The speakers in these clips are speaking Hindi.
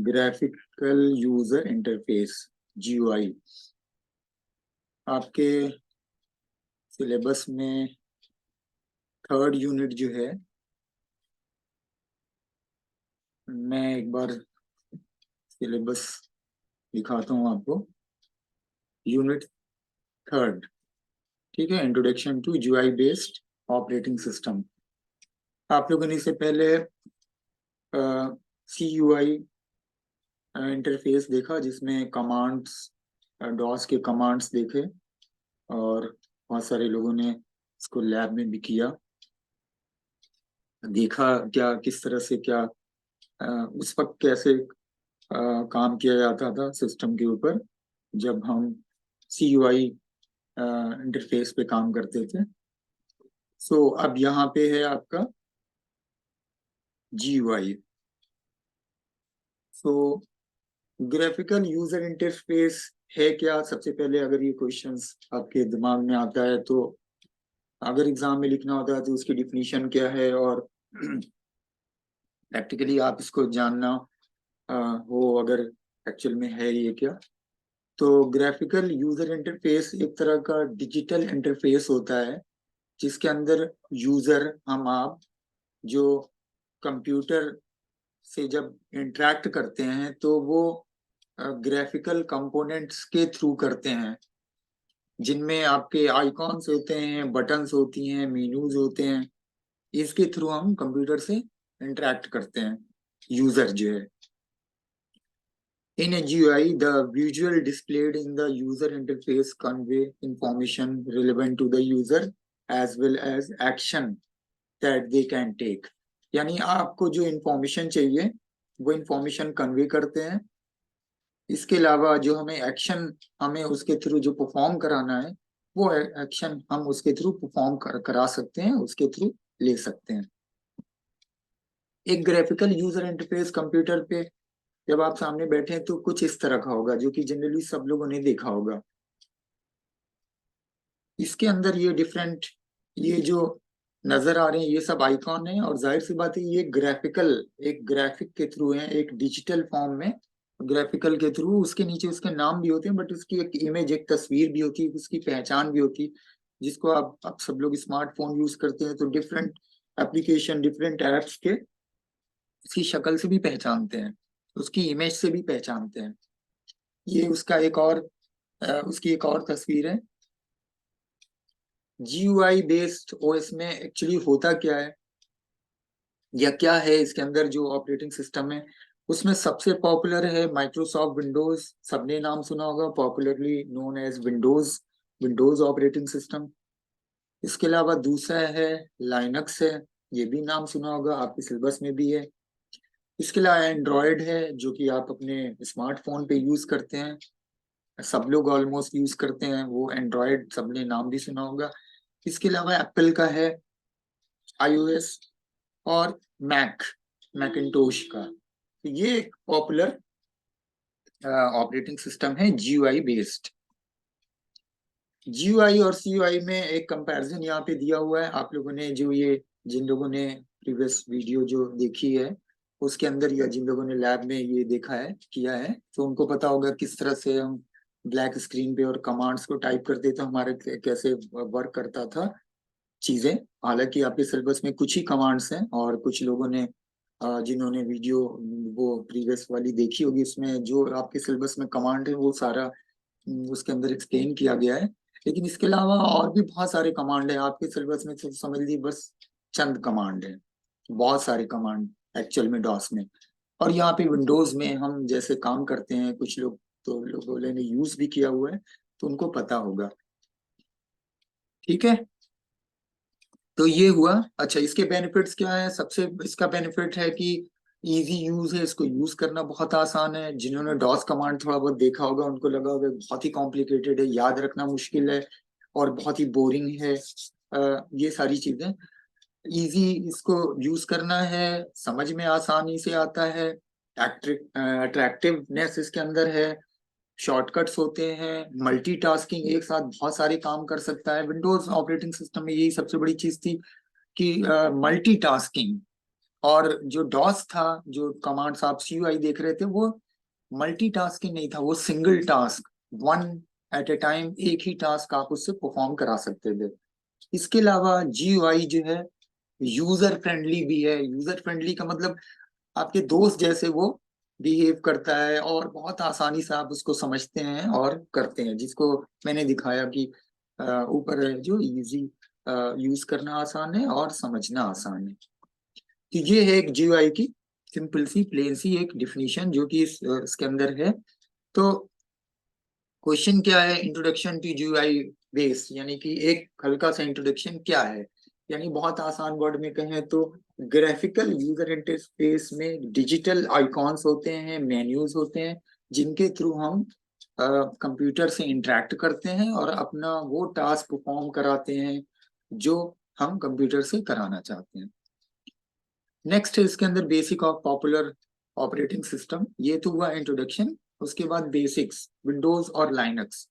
ग्राफिकल यूजर इंटरफेस GUI आपके सिलेबस में थर्ड यूनिट जो है, मैं एक बार सिलेबस दिखाता हूँ आपको। यूनिट थर्ड, ठीक है, introduction to GUI based operating system. आप लोगों ने इससे पहले CUI इंटरफेस देखा, जिसमें कमांड्स, डॉस के कमांड्स देखे, और बहुत सारे लोगों ने इसको लैब में भी किया, देखा क्या किस तरह से क्या उस वक्त कैसे काम किया जाता था सिस्टम के ऊपर जब हम CUI इंटरफेस पे काम करते थे। सो अब यहाँ पे है आपका GUI। सो ग्राफिकल यूजर इंटरफेस है क्या? सबसे पहले अगर ये क्वेश्चंस आपके दिमाग में आता है तो अगर एग्जाम में लिखना होता है तो उसकी डिफिनीशन क्या है, और प्रैक्टिकली आप इसको जानना हो अगर एक्चुअल में है ये क्या। तो ग्राफिकल यूजर इंटरफेस एक तरह का डिजिटल इंटरफेस होता है जिसके अंदर यूजर, हम आप, जो कंप्यूटर से जब इंटरेक्ट करते हैं तो वो ग्राफिकल कंपोनेंट्स के थ्रू करते हैं, जिनमें आपके आइकॉन्स होते हैं, बटन्स होती हैं, मेन्यूज होते हैं। इसके थ्रू हम कंप्यूटर से इंटरेक्ट करते हैं यूजर जो है। In a GUI, the visual displayed in the user interface convey information relevant to the user as well as action that they can take। यानी आपको जो इंफॉर्मेशन चाहिए वो इंफॉर्मेशन कन्वे करते हैं। इसके अलावा जो हमें एक्शन, हमें उसके थ्रू जो परफॉर्म कराना है, वो एक्शन हम उसके थ्रू परफॉर्म करा सकते हैं, उसके थ्रू ले सकते हैं। एक ग्राफिकल यूजर इंटरफेस कंप्यूटर पे जब आप सामने बैठे हैं तो कुछ इस तरह का होगा, जो कि जनरली सब लोगों ने देखा होगा। इसके अंदर ये डिफरेंट, ये जो नजर आ रहे हैं ये सब आइकॉन है, और जाहिर सी बात है ये ग्राफिकल, एक ग्राफिक के थ्रू है, एक डिजिटल फॉर्म में ग्राफिकल के थ्रू। उसके नीचे उसके नाम भी होते हैं, बट उसकी एक इमेज, एक तस्वीर भी होती है, उसकी पहचान भी होती है, जिसको आप सब लोग स्मार्टफोन यूज करते हैं तो डिफरेंट एप्लीकेशन, डिफरेंट एप्स के उसकी शक्ल से भी पहचानते हैं, उसकी इमेज से भी पहचानते हैं। ये उसका एक और उसकी एक और तस्वीर है। GUI बेस्ड OS में एक्चुअली होता क्या है या क्या है इसके अंदर जो ऑपरेटिंग सिस्टम है, उसमें सबसे पॉपुलर है माइक्रोसॉफ्ट विंडोज। सबने नाम सुना होगा, popularly known as Windows, Windows operating system. इसके अलावा दूसरा है लाइनक्स है, ये भी नाम सुना होगा, आपके सिलेबस में भी है। इसके अलावा एंड्रॉयड है, जो कि आप अपने स्मार्टफोन पे यूज करते हैं, सब लोग ऑलमोस्ट यूज करते हैं वो एंड्रॉयड, सबने नाम भी सुना होगा। इसके अलावा एप्पल का है iOS, और मैकिंटोश का। तो ये एक पॉपुलर ऑपरेटिंग सिस्टम है GUI बेस्ड। GUI और CUI में एक कंपैरिजन यहाँ पे दिया हुआ है। आप लोगों ने जो ये, जिन लोगों ने प्रीवियस वीडियो जो देखी है उसके अंदर, या जिन लोगों ने लैब में ये देखा है, किया है, तो उनको पता होगा किस तरह से हम ब्लैक स्क्रीन पे और कमांड्स को टाइप करते थे, हमारे कैसे वर्क करता था चीजें। हालांकि आपके सिलेबस में कुछ ही कमांड्स हैं, और कुछ लोगों ने जिन्होंने वीडियो वो प्रीवियस वाली देखी होगी, उसमें जो आपके सिलेबस में कमांड है वो सारा उसके अंदर एक्सप्लेन किया गया है। लेकिन इसके अलावा और भी बहुत सारे कमांड है आपके सिलेबस में, तो समझ लीजिए बस चंद कमांड है, बहुत सारे कमांड एक्चुअल में डॉस में। और यहाँ पे विंडोज में हम जैसे काम करते हैं, कुछ लोग तो लोगों ने यूज भी किया हुआ है तो उनको पता होगा। ठीक है, तो ये हुआ। अच्छा, इसके बेनिफिट्स क्या है? सबसे इसका बेनिफिट है कि इजी यूज है, इसको यूज करना बहुत आसान है। जिन्होंने डॉस कमांड थोड़ा बहुत देखा होगा उनको लगा होगा बहुत ही कॉम्प्लिकेटेड है, याद रखना मुश्किल है और बहुत ही बोरिंग है। ये सारी चीजें इजी, इसको यूज करना है, समझ में आसानी से आता है, अट्रैक्टिवनेस इसके अंदर है, शॉर्टकट्स होते हैं, मल्टीटास्किंग, एक साथ बहुत सारे काम कर सकता है। विंडोज ऑपरेटिंग सिस्टम में यही सबसे बड़ी चीज थी कि मल्टीटास्किंग, और जो डॉस था, जो कमांड्स आप CUI देख रहे थे, वो मल्टीटास्किंग नहीं था, वो single task, one at a time, एक ही टास्क आप उससे परफॉर्म करा सकते थे। इसके अलावा GUI जो है यूजर फ्रेंडली भी है। यूजर फ्रेंडली का मतलब आपके दोस्त जैसे वो बिहेव करता है और बहुत आसानी से आप उसको समझते हैं और करते हैं, जिसको मैंने दिखाया कि ऊपर है जो इजी, यूज करना आसान है और समझना आसान है। तो ये है एक GUI की सिंपल सी प्लेन सी एक डिफिनीशन जो कि इसके अंदर है। तो क्वेश्चन क्या है, इंट्रोडक्शन टू GUI बेस, यानी कि एक हल्का सा इंट्रोडक्शन क्या है, यानी बहुत आसान वर्ड में कहें तो ग्राफिकल यूजर इंटरफेस में डिजिटल आइकॉन्स होते हैं, मेन्यूज होते हैं, जिनके थ्रू हम कंप्यूटर से इंटरेक्ट करते हैं और अपना वो टास्क परफॉर्म कराते हैं जो हम कंप्यूटर से कराना चाहते हैं। नेक्स्ट है इसके अंदर basic of popular operating system, ये तो हुआ इंट्रोडक्शन। उसके बाद बेसिक्स विंडोज और लाइनक्स।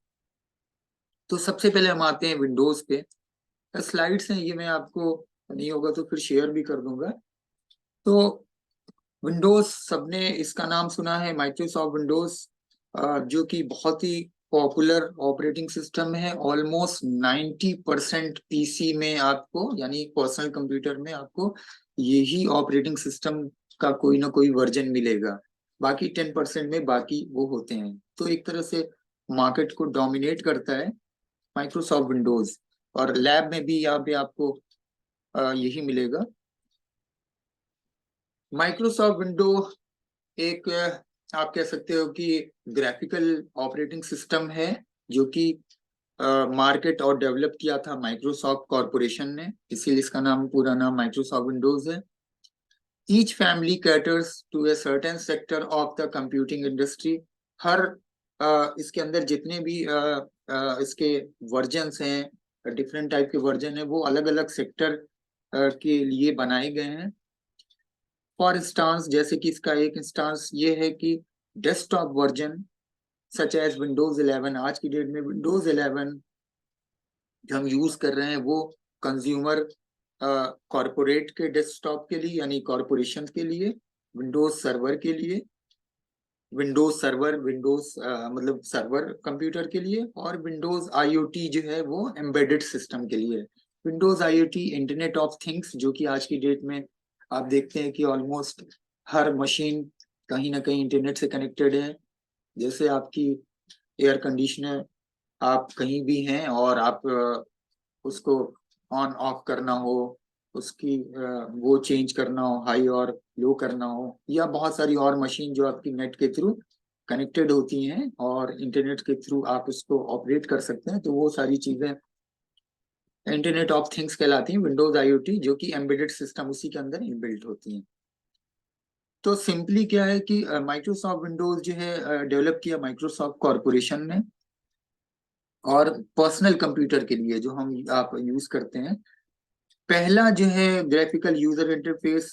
तो सबसे पहले हम आते हैं विंडोज पे। स्लाइड्स हैं ये, मैं आपको नहीं होगा तो फिर शेयर भी कर दूंगा। तो विंडोज, सबने इसका नाम सुना है, माइक्रोसॉफ्ट विंडोज, जो कि बहुत ही पॉपुलर ऑपरेटिंग सिस्टम है। ऑलमोस्ट 90% PC में आपको, यानी पर्सनल कंप्यूटर में आपको यही ऑपरेटिंग सिस्टम का कोई ना कोई वर्जन मिलेगा। बाकी 10% में बाकी वो होते हैं। तो एक तरह से मार्केट को डोमिनेट करता है माइक्रोसॉफ्ट विंडोज। और लैब में भी यहाँ पे आपको यही मिलेगा। माइक्रोसॉफ्ट विंडो एक आप कह सकते हो कि ग्राफिकल ऑपरेटिंग सिस्टम है, जो कि मार्केट और डेवलप किया था माइक्रोसॉफ्ट कॉरपोरेशन ने, इसीलिए इसका नाम, पूरा नाम माइक्रोसॉफ्ट विंडोज है। Each family caters to a certain sector of the computing industry. हर इसके अंदर जितने भी इसके वर्जन्स हैं, डिफरेंट टाइप के वर्जन है, वो अलग अलग सेक्टर के लिए बनाए गए हैं। फॉर इंस्टांस, जैसे कि इसका एक इंस्टांस ये है कि desktop version such as Windows 11, आज की डेट में विंडोज 11 जो हम यूज कर रहे हैं वो कंज्यूमर कॉरपोरेट के डेस्कटॉप के लिए, यानी कॉरपोरेशन के लिए, विंडोज सर्वर के लिए, विंडोज सर्वर, विंडोज मतलब सर्वर कंप्यूटर के लिए, और विंडोज IoT जो है वो एम्बेडेड सिस्टम के लिए। Windows IoT internet of things, जो कि आज की डेट में आप देखते हैं कि ऑलमोस्ट हर मशीन कहीं ना कहीं इंटरनेट से कनेक्टेड है। जैसे आपकी एयर कंडीशनर, आप कहीं भी हैं और आप उसको ऑन ऑफ करना हो, उसकी वो चेंज करना हो, हाई और लो करना हो, या बहुत सारी और मशीन जो आपकी नेट के थ्रू कनेक्टेड होती हैं और इंटरनेट के थ्रू आप उसको ऑपरेट कर सकते हैं, तो वो सारी चीजें इंटरनेट ऑफ थिंग्स कहलाती हैं, विंडोज IoT, जो कि एम्बेडेड सिस्टम उसी के अंदर इनबिल्ट होती हैं। तो सिंपली क्या है कि माइक्रोसॉफ्ट विंडोज जो है डेवलप किया माइक्रोसॉफ्ट कॉरपोरेशन ने, और पर्सनल कंप्यूटर के लिए जो हम आप यूज करते हैं। पहला जो है ग्राफिकल यूजर इंटरफेस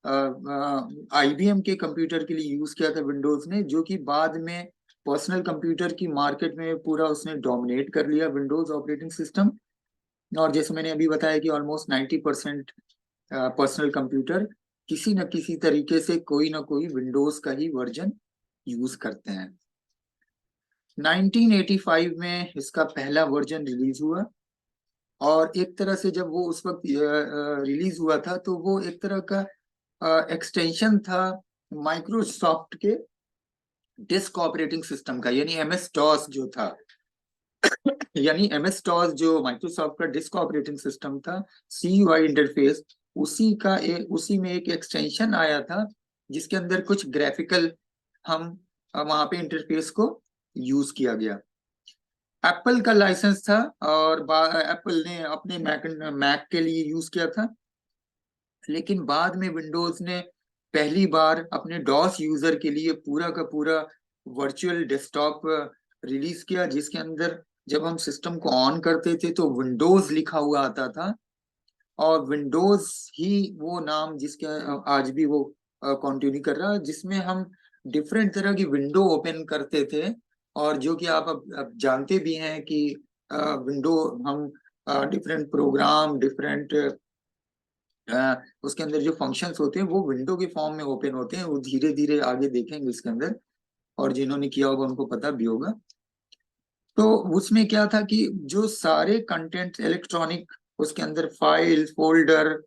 IBM के कंप्यूटर के लिए यूज किया था विंडोज ने, जो कि बाद में पर्सनल कंप्यूटर की मार्केट में पूरा उसने डोमिनेट कर लिया विंडोज ऑपरेटिंग सिस्टम। और जैसे मैंने अभी बताया कि ऑलमोस्ट 90% पर्सनल कंप्यूटर किसी न किसी तरीके से कोई ना कोई विंडोज का ही वर्जन यूज करते हैं। 1985 में इसका पहला वर्जन रिलीज हुआ, और एक तरह से जब वो उस वक्त रिलीज हुआ था तो वो एक तरह का एक्सटेंशन था माइक्रोसॉफ्ट के डिस्क ऑपरेटिंग सिस्टम का, यानी MS-DOS जो था। यानी MS-DOS जो माइक्रोसॉफ्ट का डिस्क ऑपरेटिंग सिस्टम था, CUI इंटरफेस, उसी में एक एक्सटेंशन आया था जिसके अंदर कुछ ग्राफिकल हम वहां पे इंटरफेस को यूज किया गया। एप्पल का लाइसेंस था, और एप्पल ने अपने मैक के लिए यूज किया था। लेकिन बाद में विंडोज ने पहली बार अपने डॉस यूजर के लिए पूरा का पूरा वर्चुअल डेस्कटॉप रिलीज किया, जिसके अंदर जब हम सिस्टम को ऑन करते थे तो विंडोज लिखा हुआ आता था, और विंडोज ही वो नाम जिसके आज भी वो कंटिन्यू कर रहा है, जिसमें हम डिफरेंट तरह की विंडो ओपन करते थे। और जो कि आप अब जानते भी हैं कि विंडो हम डिफरेंट प्रोग्राम, डिफरेंट उसके अंदर जो फंक्शंस होते हैं वो विंडो के फॉर्म में ओपन होते हैं, वो धीरे धीरे आगे देखेंगे इसके अंदर, और जिन्होंने किया होगा उनको पता भी होगा। तो उसमें क्या था कि जो सारे कंटेंट इलेक्ट्रॉनिक, उसके अंदर फाइल फोल्डर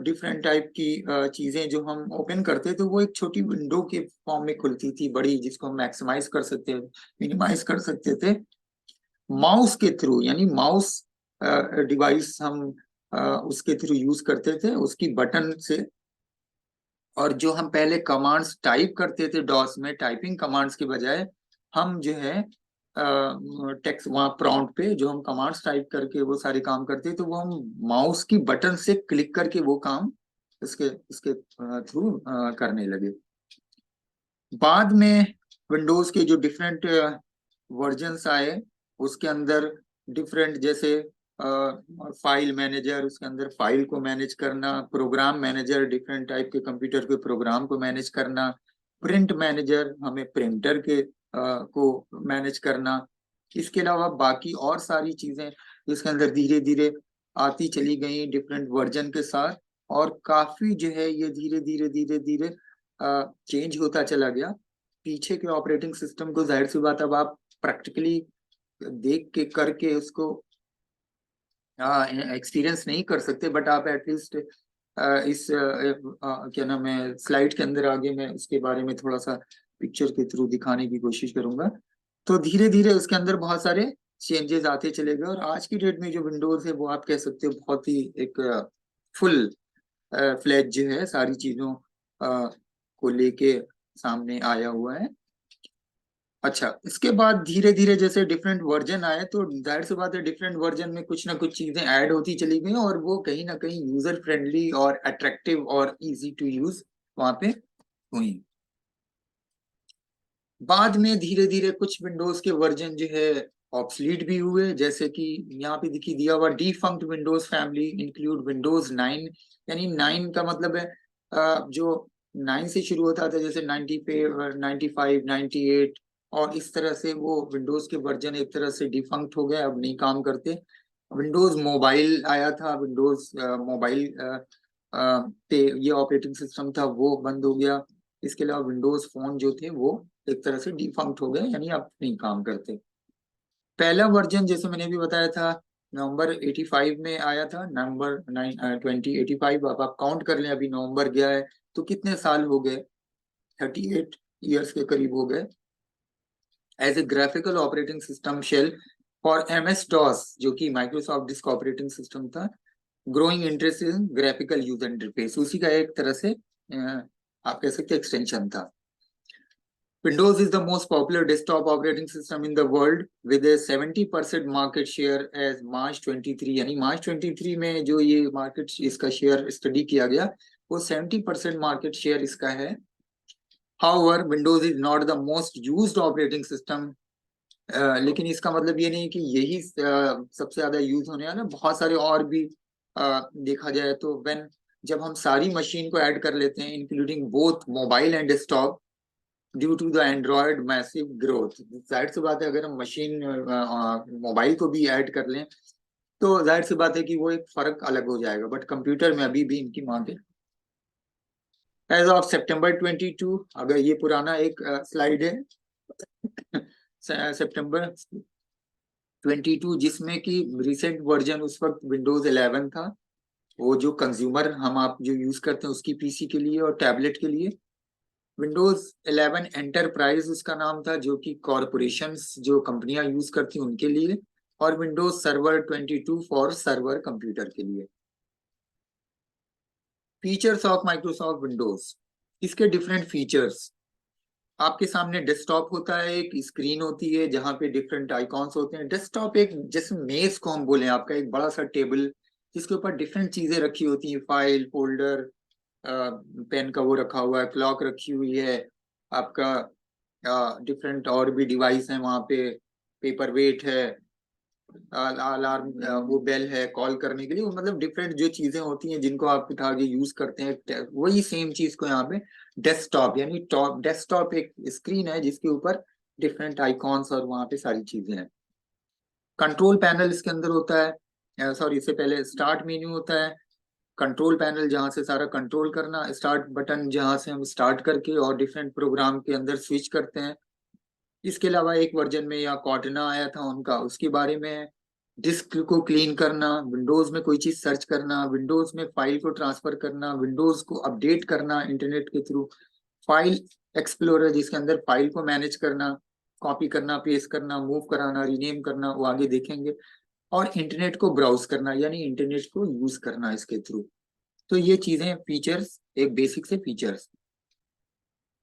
डिफरेंट टाइप की चीजें जो हम ओपन करते थे वो एक छोटी विंडो के फॉर्म में खुलती थी, बड़ी, जिसको हम मैक्सिमाइज कर सकते थे, मिनिमाइज कर सकते थे माउस के थ्रू, यानी माउस डिवाइस हम उसके थ्रू यूज करते थे, उसकी बटन से। और जो हम पहले कमांड्स टाइप करते थे डॉस में, टाइपिंग कमांड्स के बजाय हम जो है टेक्स्ट वहाँ प्रॉम्प्ट पे जो हम कमांड्स टाइप करके वो सारे काम करते थे, वो हम माउस की बटन से क्लिक करके वो काम इसके इसके थ्रू करने लगे। बाद में विंडोज के जो डिफरेंट वर्जन्स आए, उसके अंदर डिफरेंट, जैसे फाइल मैनेजर, उसके अंदर फाइल को मैनेज करना, प्रोग्राम मैनेजर, डिफरेंट टाइप के कंप्यूटर के प्रोग्राम को मैनेज करना, प्रिंट मैनेजर, हमें प्रिंटर के को मैनेज करना। इसके अलावा बाकी और सारी चीजें इसके अंदर धीरे धीरे आती चली गई डिफरेंट वर्जन के साथ, और काफी जो है ये धीरे धीरे धीरे धीरे चेंज होता चला गया। पीछे के ऑपरेटिंग सिस्टम को जाहिर सी बात अब आप प्रैक्टिकली देख के करके उसको एक्सपीरियंस नहीं कर सकते, बट आप एटलीस्ट इस क्या नाम है स्लाइड के अंदर आगे मैं उसके बारे में थोड़ा सा पिक्चर के थ्रू दिखाने की कोशिश करूंगा। तो धीरे धीरे उसके अंदर बहुत सारे चेंजेस आते चले गए, और आज की डेट में जो विंडोज है वो आप कह सकते हो बहुत ही एक फुल फ्लैज जो है सारी चीजों को लेके सामने आया हुआ है। अच्छा, इसके बाद धीरे धीरे जैसे डिफरेंट वर्जन आए, तो जाहिर सी बात है डिफरेंट वर्जन में कुछ ना कुछ चीजें ऐड होती चली गई, और वो कहीं ना कहीं यूजर फ्रेंडली और अट्रैक्टिव और इजी टू यूज वहां पे हुई। बाद में धीरे धीरे कुछ विंडोज के वर्जन जो है ऑब्सलीट भी हुए, जैसे कि यहाँ पे दिखी दिया हुआ defunct Windows family include Windows 9, यानी 9 का मतलब है जो 9 से शुरू होता था, जैसे 95 98, और इस तरह से वो विंडोज के वर्जन एक तरह से डिफंक्ट हो गए, अब नहीं काम करते। विंडोज मोबाइल आया था, विंडोज मोबाइल पे ये ऑपरेटिंग सिस्टम था वो बंद हो गया। इसके अलावा विंडोज फोन जो थे वो एक तरह से डिफंक्ट हो गए, यानी अब नहीं काम करते। पहला वर्जन जैसे मैंने भी बताया था नवंबर 85 में आया था, नवंबर 2085। अब आप काउंट कर लें, अभी नवंबर गया है तो कितने साल हो गए, 38 ईयर्स के करीब हो गए। As a graphical operating system shell for MS DOS, जो कि माइक्रोसॉफ्ट डिस्क ऑपरेटिंग सिस्टम था, growing interest in graphical user interface, उसी का एक तरह से आप कह सकते एक्सटेंशन था। Windows is the most popular desktop operating system in the world with a 70% market share as March 23, यानी March 23 में जो ये मार्केट इसका शेयर स्टडी किया गया वो 70% मार्केट शेयर इसका है। However, Windows is not the most used operating system. लेकिन इसका मतलब ये नहीं कि यही सबसे ज्यादा यूज होने वाला, बहुत सारे और भी देखा जाए तो व्हेन जब हम सारी मशीन को ऐड कर लेते हैं including both mobile and desktop due to the Android massive growth, जाहिर सी बात है अगर हम मशीन मोबाइल को भी ऐड कर लें तो जाहिर सी बात है कि वो एक फर्क अलग हो जाएगा, बट कंप्यूटर में अभी भी इनकी मांग है। एज ऑफ सितंबर 22, अगर ये पुराना एक स्लाइड है सितंबर 22, जिसमें कि रिसेंट वर्जन उस वक्त विंडोज 11 था, वो जो कंज्यूमर हम आप जो यूज करते हैं उसकी पीसी के लिए और टैबलेट के लिए। विंडोज 11 एंटरप्राइज उसका नाम था, जो कि कॉरपोरेशंस जो कंपनियां यूज करती हैं उनके लिए, और Windows server 22 for server computer के लिए। फीचर्स ऑफ माइक्रोसॉफ्ट विंडोज, इसके डिफरेंट फीचर्स, आपके सामने डेस्कटॉप होता है, एक स्क्रीन होती है जहाँ पे डिफरेंट आइकॉन्स होते हैं। डेस्कटॉप एक जैसे मेज को हम बोले, आपका एक बड़ा सा टेबल जिसके ऊपर डिफरेंट चीजें रखी होती हैं, फाइल फोल्डर, पेन का वो रखा हुआ है, क्लॉक रखी हुई है, आपका डिफरेंट और भी डिवाइस है वहाँ पे, पेपर वेट है, अलार्म वो बेल है कॉल करने के लिए, मतलब डिफरेंट जो चीजें होती हैं जिनको आप उठा के यूज करते हैं, वही सेम चीज को यहाँ पे डेस्कटॉप, यानी टॉप डेस्कटॉप एक स्क्रीन है जिसके ऊपर डिफरेंट आइकॉन्स और वहाँ पे सारी चीजें हैं। कंट्रोल पैनल इसके अंदर होता है, सॉरी इससे पहले स्टार्ट मेन्यू होता है, कंट्रोल पैनल जहाँ से सारा कंट्रोल करना, स्टार्ट बटन जहाँ से हम स्टार्ट करके और डिफरेंट प्रोग्राम के अंदर स्विच करते हैं। इसके अलावा एक वर्जन में या कॉर्टना आया था उनका, उसके बारे में डिस्क को क्लीन करना, विंडोज में कोई चीज सर्च करना, विंडोज में फाइल को ट्रांसफर करना, विंडोज को अपडेट करना इंटरनेट के थ्रू, फाइल एक्सप्लोरर जिसके अंदर फाइल को मैनेज करना, कॉपी करना, पेस्ट करना, मूव कराना, रीनेम करना, वो आगे देखेंगे। और इंटरनेट को ब्राउज करना यानी इंटरनेट को यूज करना इसके थ्रू। तो ये चीजें फीचर्स, एक बेसिक से फीचर्स।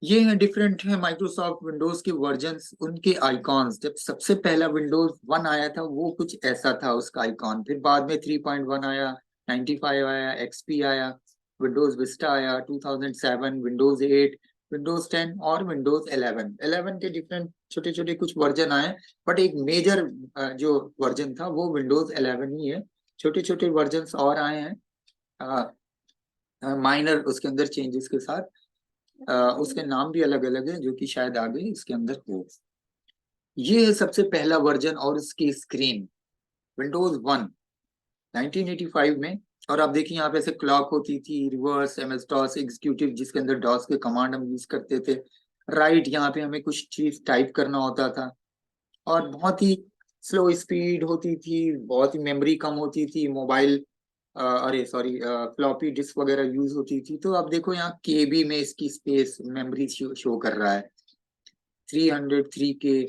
ये है डिफरेंट है माइक्रोसॉफ्ट विंडोज के वर्जन्स, उनके आइकॉन्स। जब सबसे पहला विंडोज 1 आया था वो कुछ ऐसा था उसका आइकॉन, फिर बाद में 3.1 आया, 95 आया, एक्सपी आया, विंडोज विस्टा आया, 2007 विंडोज 8, विंडोज 10 और विंडोज 11। 11 के डिफरेंट छोटे छोटे कुछ वर्जन आए, बट एक मेजर जो वर्जन था वो विंडोज 11 ही है। छोटे छोटे वर्जन और आए हैं माइनर उसके अंदर चेंजेस के साथ। उसके नाम भी अलग अलग है जो कि शायद आगे इसके अंदर हो। ये है सबसे पहला वर्जन और इसकी स्क्रीन विंडोज 1 1985 में। और आप देखिए यहाँ पे ऐसे क्लॉक होती थी, रिवर्स, एमएस डॉस एग्जीक्यूटिव जिसके अंदर डॉस के कमांड हम यूज करते थे, राइट यहाँ पे हमें कुछ चीज टाइप करना होता था, और बहुत ही स्लो स्पीड होती थी, बहुत ही मेमोरी कम होती थी, मोबाइल अरे सॉरी फ्लॉपी डिस्क वगैरह यूज होती थी। तो आप देखो यहाँ केबी में इसकी स्पेस मेमोरी शो कर रहा है 303 के,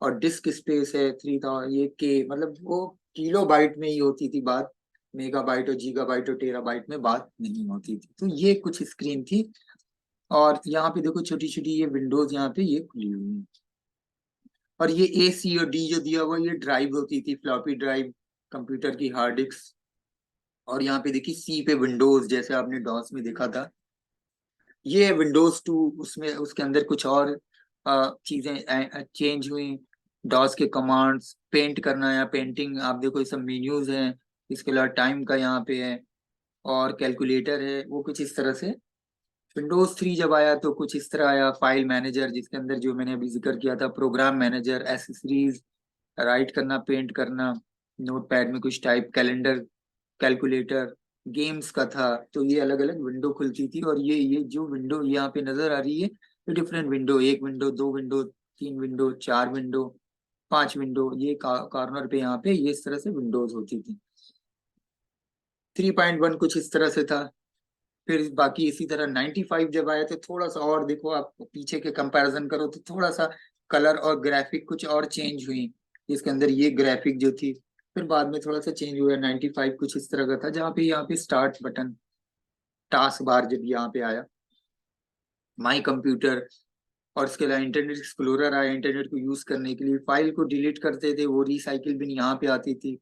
और डिस्क स्पेस है 3000, ये के मतलब वो किलो बाइट में ही होती थी बात, मेगाबाइट और गीगाबाइट और टेराबाइट में बात नहीं होती थी। तो ये कुछ स्क्रीन थी। और यहाँ पे देखो छोटी छोटी ये विंडोज यहाँ पे ये खुली हुई है। और ये ए सी और डी जो दिया हुआ ये ड्राइव होती थी, फ्लॉपी ड्राइव, कंप्यूटर की हार्ड डिस्क। और यहाँ पे देखिए सी पे विंडोज जैसे आपने डॉस में देखा था, ये है विंडोज 2। उसमें उसके अंदर कुछ और चीजें चेंज हुई, डॉस के कमांड्स, पेंट करना या पेंटिंग, आप देखो ये सब मेन्यूज हैं। इसके अलावा टाइम का यहाँ पे है, और कैलकुलेटर है, वो कुछ इस तरह से। विंडोज 3 जब आया तो कुछ इस तरह आया, फाइल मैनेजर जिसके अंदर जो मैंने अभी जिक्र किया था, प्रोग्राम मैनेजर, एसेसरीज, राइट करना, पेंट करना, नोटपैड में कुछ टाइप, कैलेंडर, कैलकुलेटर, गेम्स का था। तो ये अलग अलग विंडो खुलती थी। और ये जो विंडो यहाँ पे नजर आ रही है, ये डिफरेंट विंडो, एक विंडो, दो विंडो, तीन विंडो, चार विंडो, पांच विंडो, ये कॉर्नर पे यहाँ पे ये इस तरह से विंडोज होती थी। 3.1 कुछ इस तरह से था। फिर बाकी इसी तरह 95 जब आया तो थोड़ा सा और देखो, आप पीछे के कंपैरिजन करो तो थोड़ा सा कलर और ग्राफिक कुछ और चेंज हुई। इसके अंदर ये ग्राफिक जो थी, फिर बाद में थोड़ा सा चेंज हुआ। 95 कुछ इस तरह का था, जहाँ पे यहाँ पे स्टार्ट बटन, टास्क बार जब यहाँ पे आया, माई कंप्यूटर, और इसके अलावा इंटरनेट एक्सप्लोरर आया इंटरनेट को यूज करने के लिए, फाइल को डिलीट करते थे वो रिसाइकिल बिन यहाँ पे आती थी,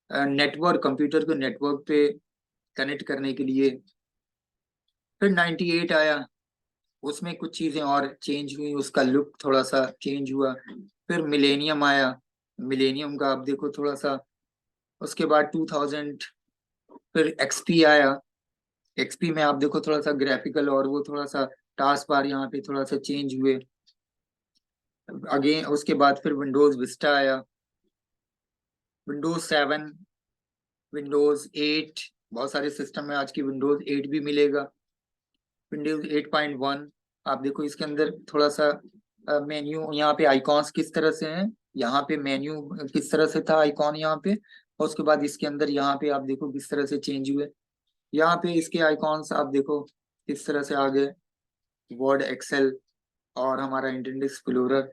नेटवर्क, कंप्यूटर को नेटवर्क पे कनेक्ट करने के लिए। फिर 98 आया, उसमें कुछ चीजें और चेंज हुई, उसका लुक थोड़ा सा चेंज हुआ। फिर मिलेनियम आया, मिलेनियम का आप देखो थोड़ा सा। उसके बाद 2000, फिर एक्सपी आया, एक्सपी में आप देखो थोड़ा सा ग्राफिकल और वो थोड़ा सा टास्क बार यहाँ पे थोड़ा सा चेंज हुए। अगेन उसके बाद फिर विंडोज विस्टा आया, विंडोज 7, विंडोज 8, बहुत सारे सिस्टम में आज की विंडोज 8 भी मिलेगा। विंडोज 8.1, आप देखो इसके अंदर थोड़ा सा मेन्यू, यहाँ पे आइकॉन्स किस तरह से हैं, यहाँ पे मेन्यू किस तरह से था आइकॉन यहाँ पे, और उसके बाद इसके अंदर यहाँ पे आप देखो किस तरह से चेंज हुए। यहाँ पे इसके आइकॉन्स आप देखो किस तरह से आ गए, वर्ड, एक्सेल, और हमारा इंटरनेट एक्सप्लोरर।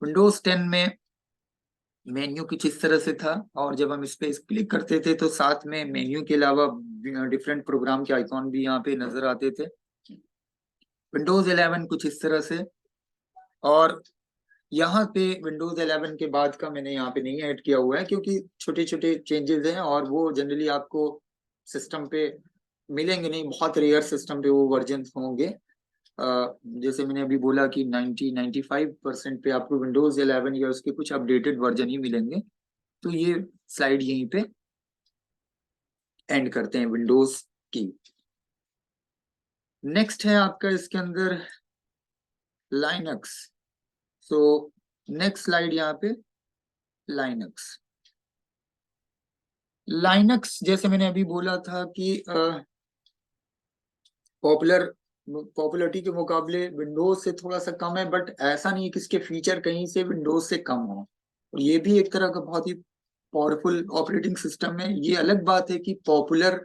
विंडोज 10 में मेन्यू कुछ इस तरह से था, और जब हम इस पे क्लिक करते थे तो साथ में मेन्यू के अलावा डिफरेंट प्रोग्राम के आइकॉन भी यहाँ पे नजर आते थे। विंडोज 11 कुछ इस तरह से। और यहाँ पे विंडोज 11 के बाद का मैंने यहाँ पे नहीं ऐड किया हुआ है, क्योंकि छोटे छोटे चेंजेस हैं और वो जनरली आपको सिस्टम पे मिलेंगे नहीं, बहुत रेयर सिस्टम पे वो वर्जन होंगे। जैसे मैंने अभी बोला कि 95% पे आपको विंडोज 11 या उसके कुछ अपडेटेड वर्जन ही मिलेंगे। तो ये स्लाइड यहीं पे एंड करते हैं विंडोज की। नेक्स्ट है आपका इसके अंदर लाइनक्स। सो नेक्स्ट स्लाइड यहाँ पे लाइनक्स। लाइनक्स जैसे मैंने अभी बोला था कि पॉपुलर पॉपुलरिटी के मुकाबले विंडोज से थोड़ा सा कम है, बट ऐसा नहीं है कि इसके फीचर कहीं से विंडोज से कम हो। और ये भी एक तरह का बहुत ही पावरफुल ऑपरेटिंग सिस्टम है। ये अलग बात है कि पॉपुलर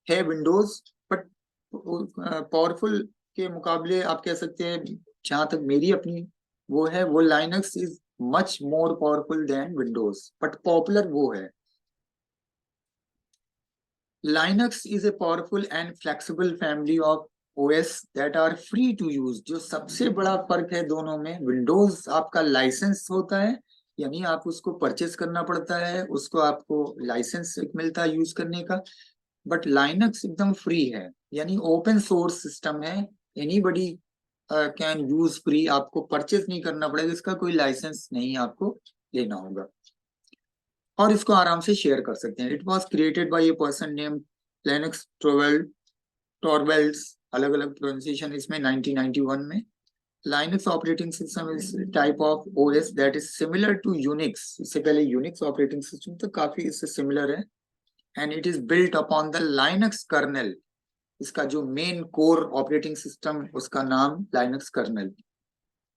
है विंडोज, बट पावरफुल के मुकाबले आप कह सकते हैं, जहां तक मेरी अपनी वो है, वो Linux is much more powerful than Windows, but popular वो है। Linux is a powerful and flexible family of OS that are free to use। जो सबसे बड़ा फर्क है दोनों में, विंडोज आपका लाइसेंस होता है, यानी आप उसको परचेस करना पड़ता है, उसको आपको लाइसेंस मिलता है यूज करने का। बट लाइनक्स एकदम फ्री है, यानी ओपन सोर्स सिस्टम है। एनीबडी कैन यूज फ्री, आपको परचेस नहीं करना पड़ेगा, इसका कोई लाइसेंस नहीं आपको लेना होगा, और इसको आराम से शेयर कर सकते हैं। It was created by a person name Linus Torvalds, अलग अलग प्रोनाउंसिएशन इसमें, 1991 में। Linux operating system is type of OS that is similar to Unix. इससे पहले यूनिक्स ऑपरेटिंग सिस्टम तो काफी इससे सिमिलर है। And it is built upon the Linux kernel. इसका जो मेन कोर ऑपरेटिंग सिस्टम, उसका नाम लाइनक्स कर्नल।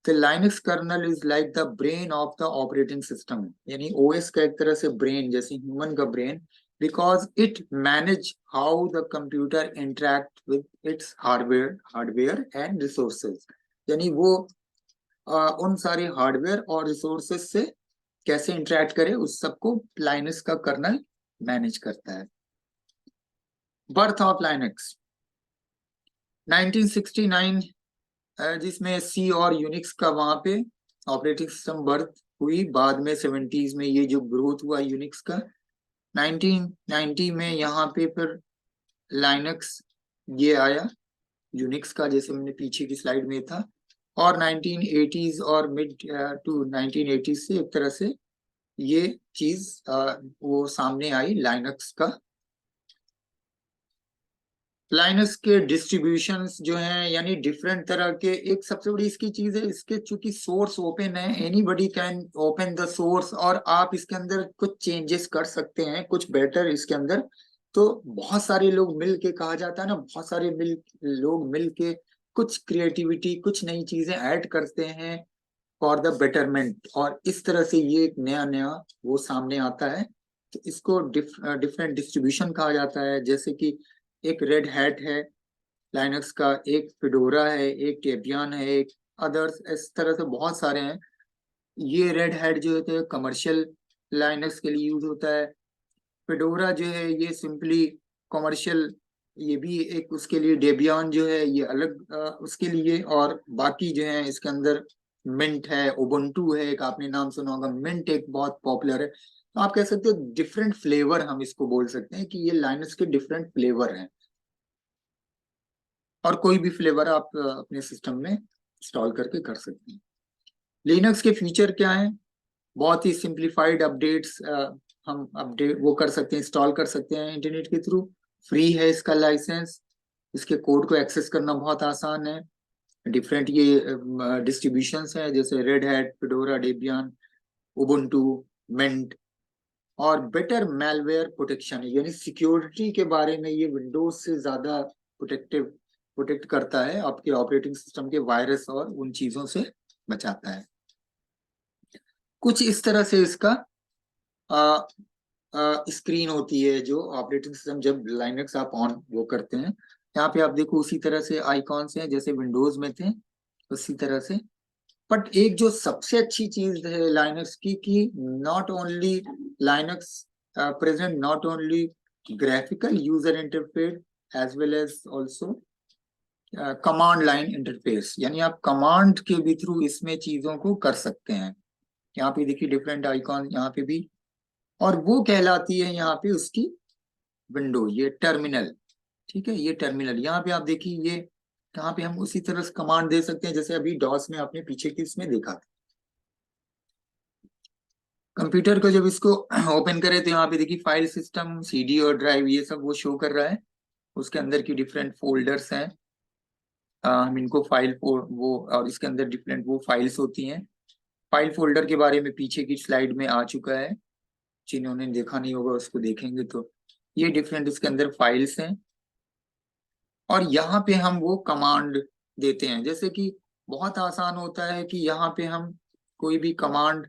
तो Linux kernel is like the brain of the operating system, यानी ओएस का एक तरह से ब्रेन, जैसे ह्यूमन का brain, because it manage how the computer interact with its hardware and resources. यानी वो उन सारे हार्डवेयर और रिसोर्सेज से कैसे इंटरेक्ट करे, उस सबको लाइनक्स का कर्नल मैनेज करता है। बर्थ ऑफ लाइनक्स 1969, जिसमें सी और यूनिक्स का वहां पे ऑपरेटिंग सिस्टम बर्थ हुई। बाद में 70s में ये जो ग्रोथ हुआ यूनिक्स का, 1990 में यहाँ पे फिर लाइनक्स ये आया यूनिक्स का, जैसे मैंने पीछे की स्लाइड में था। और 1980s और मिड टू 1980s से एक तरह से ये चीज वो सामने आई लाइनक्स का। लाइनक्स के डिस्ट्रीब्यूशंस जो हैं, यानी डिफरेंट तरह के, एक सबसे बड़ी इसकी चीज है, इसके चूंकि सोर्स ओपन है, anybody can open the source, और आप इसके अंदर कुछ चेंजेस कर सकते हैं, कुछ बेटर इसके अंदर। तो बहुत सारे लोग मिल के, कहा जाता है ना, बहुत सारे लोग मिल के कुछ क्रिएटिविटी, कुछ नई चीजें ऐड करते हैं फॉर द बेटरमेंट, और इस तरह से ये एक नया नया वो सामने आता है। तो इसको डिफरेंट डिस्ट्रीब्यूशन कहा जाता है। जैसे कि एक रेड हैट है लाइनक्स का, एक फिडोरा है, एक डेबियन है, एक अदर्स, इस तरह से बहुत सारे हैं। ये रेड हैट जो है कमर्शियल लाइनक्स के लिए यूज होता है। फिडोरा जो है ये सिंपली कमर्शियल, ये भी एक उसके लिए। डेबियन जो है ये अलग उसके लिए। और बाकी जो है इसके अंदर मिंट है, उबुंटू है, एक आपने नाम सुना होगा, मिंट एक बहुत पॉपुलर है। तो आप कह सकते हो डिफरेंट फ्लेवर, हम इसको बोल सकते हैं कि ये लाइनक्स के डिफरेंट फ्लेवर हैं, और कोई भी फ्लेवर आप अपने सिस्टम में इंस्टॉल करके कर सकते हैं। लिनक्स के फीचर क्या हैं? बहुत ही सिंप्लीफाइड अपडेट्स हम अपडेट वो कर सकते हैं, इंस्टॉल कर सकते हैं इंटरनेट के थ्रू। फ्री है इसका लाइसेंस, इसके कोड को एक्सेस करना बहुत आसान है। डिफरेंट ये डिस्ट्रीब्यूशंस हैं, जैसे Red Hat, Fedora, Debian, Ubuntu, Mint. और बेटर मैलवेयर प्रोटेक्शन, यानी सिक्योरिटी के बारे में ये विंडोज से ज्यादा प्रोटेक्ट करता है, आपके ऑपरेटिंग सिस्टम के वायरस और उन चीजों से बचाता है। कुछ इस तरह से इसका स्क्रीन होती है, जो ऑपरेटिंग सिस्टम जब लाइनक्स आप ऑन वो करते हैं। यहाँ पे आप देखो उसी तरह से आइकॉन्स हैं जैसे विंडोज में थे, उसी तरह से। बट एक जो सबसे अच्छी चीज है लाइनक्स की, कि not only Linux present not only graphical user interface as well as also command line interface, यानी आप कमांड के भी थ्रू इसमें चीजों को कर सकते हैं। यहाँ पे देखिए डिफरेंट आइकॉन यहाँ पे भी, और वो कहलाती है यहाँ पे उसकी विंडो, ये टर्मिनल। ठीक है, ये टर्मिनल। यहाँ पे आप देखिए ये कहाँ पे हम उसी तरह से कमांड दे सकते हैं, जैसे अभी डॉस में आपने पीछे की इसमें देखा था। कंप्यूटर को जब इसको ओपन करें तो यहाँ पे देखिए फाइल सिस्टम, सीडी और ड्राइव, ये सब वो शो कर रहा है। उसके अंदर की डिफरेंट फोल्डर्स हैं, हम इनको फाइल वो, और इसके अंदर डिफरेंट वो फाइल्स होती हैं। फाइल फोल्डर के बारे में पीछे की स्लाइड में आ चुका है। जिन्होंने देखा नहीं होगा उसको देखेंगे तो ये डिफरेंट इसके अंदर फाइल्स हैं। और यहाँ पे हम वो कमांड देते हैं, जैसे कि बहुत आसान होता है कि यहाँ पे हम कोई भी कमांड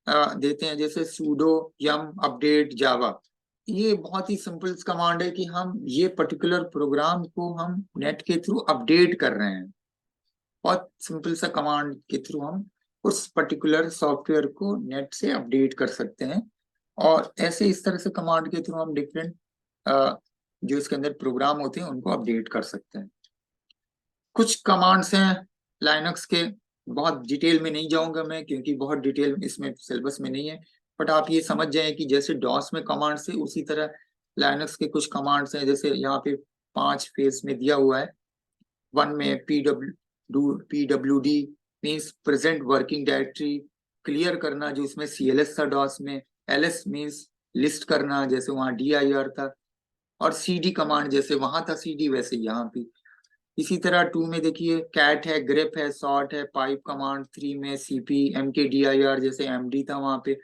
देते हैं, जैसे sudo yum अपडेट जावा। ये बहुत ही सिंपल कमांड है कि हम ये पर्टिकुलर प्रोग्राम को हम नेट के थ्रू अपडेट कर रहे हैं। बहुत सिंपल सा कमांड के थ्रू हम उस पर्टिकुलर सॉफ्टवेयर को नेट से अपडेट कर सकते हैं। और ऐसे इस तरह से कमांड के थ्रू हम डिफरेंट जो इसके अंदर प्रोग्राम होते हैं उनको अपडेट कर सकते हैं। कुछ कमांड्स हैं लाइनक्स के, बहुत डिटेल में नहीं जाऊंगा मैं क्योंकि बहुत डिटेल इसमें सिलेबस में नहीं है, बट आप ये समझ जाएं कि जैसे डॉस में कमांड्स है उसी तरह लाइनक्स के कुछ कमांड्स हैं। जैसे यहाँ पे 5 फेज में दिया हुआ है। 1 में PWD means present working directory clear करना, जो इसमें CLS था डॉस में। LS मीन्स लिस्ट करना, जैसे वहाँ DIR था। और CD कमांड जैसे वहां था CD वैसे यहाँ पे। इसी तरह 2 में देखिए कैट है, ग्रेप है, सॉर्ट है, पाइप कमांड। 3 में CP MKDIR जैसे MD था वहां पे।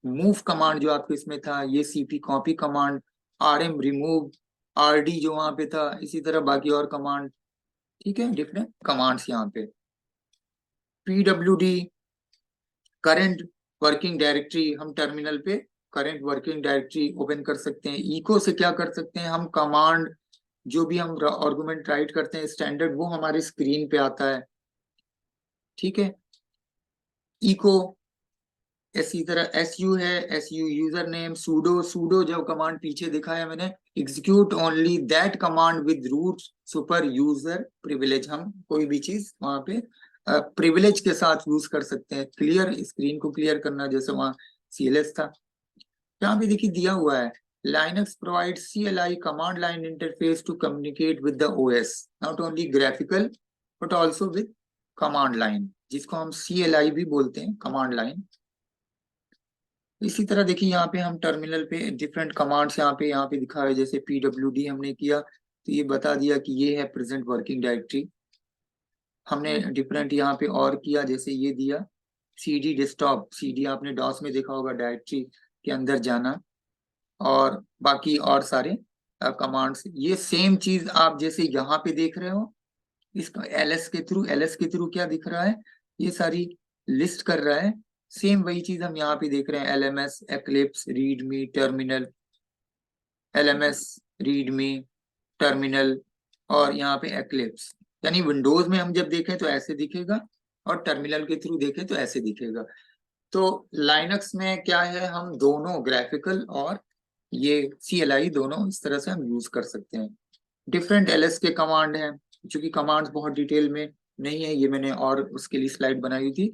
मूव कमांड जो आपके इसमें था ये CP copy command. RM remove, RD जो वहां पे था। इसी तरह बाकी और कमांड, ठीक है, डिफरेंट कमांड्स यहाँ पे। PWD करंट वर्किंग डायरेक्टरी, हम टर्मिनल पे करंट वर्किंग डायरेक्टरी ओपन कर सकते हैं। इको से क्या कर सकते हैं हम, कमांड जो भी हम आर्गुमेंट राइट करते हैं स्टैंडर्ड वो हमारे स्क्रीन पे आता है, ठीक है। इको इसी तरह SU है, SU यूजर नेम। सूडो जो कमांड पीछे दिखा है मैंने, execute only that command with root super user privilege. हम कोई भी चीज वहां पे प्रिविलेज के साथ यूज कर सकते हैं। क्लियर, स्क्रीन को क्लियर करना, जैसे वहां CLS था। यहाँ पे देखिए दिया हुआ है Linux provides CLI command line interface to communicate with the OS, not only graphical but also with command line, जिसको हम CLI भी बोलते हैं, कमांड लाइन। इसी तरह देखिए यहाँ पे हम टर्मिनल पे डिफरेंट कमांड्स यहाँ पे दिखा है। जैसे PWD हमने किया तो ये बता दिया कि ये है प्रेजेंट वर्किंग डायरेक्टरी। हमने डिफरेंट यहाँ पे और किया, जैसे ये दिया CD डेस्कटॉप। CD आपने डॉस में देखा होगा, डायरेक्टरी के अंदर जाना। और बाकी और सारे कमांड्स, ये सेम चीज आप जैसे यहाँ पे देख रहे हो, इसका LS के थ्रू क्या दिख रहा है, ये सारी लिस्ट कर रहा है। सेम वही चीज हम यहाँ पे देख रहे हैं, LMS eclipse readme terminal, LMS readme terminal, और यहाँ पे एक्लिप्स। यानी विंडोज में हम जब देखें तो ऐसे दिखेगा और टर्मिनल के थ्रू देखें तो ऐसे दिखेगा। तो लाइनक्स में क्या है, हम दोनों ग्राफिकल और ये CLI दोनों इस तरह से हम यूज कर सकते हैं। डिफरेंट LS के कमांड हैं, क्योंकि कमांड्स बहुत डिटेल में नहीं है, ये मैंने और उसके लिए स्लाइड बनाई थी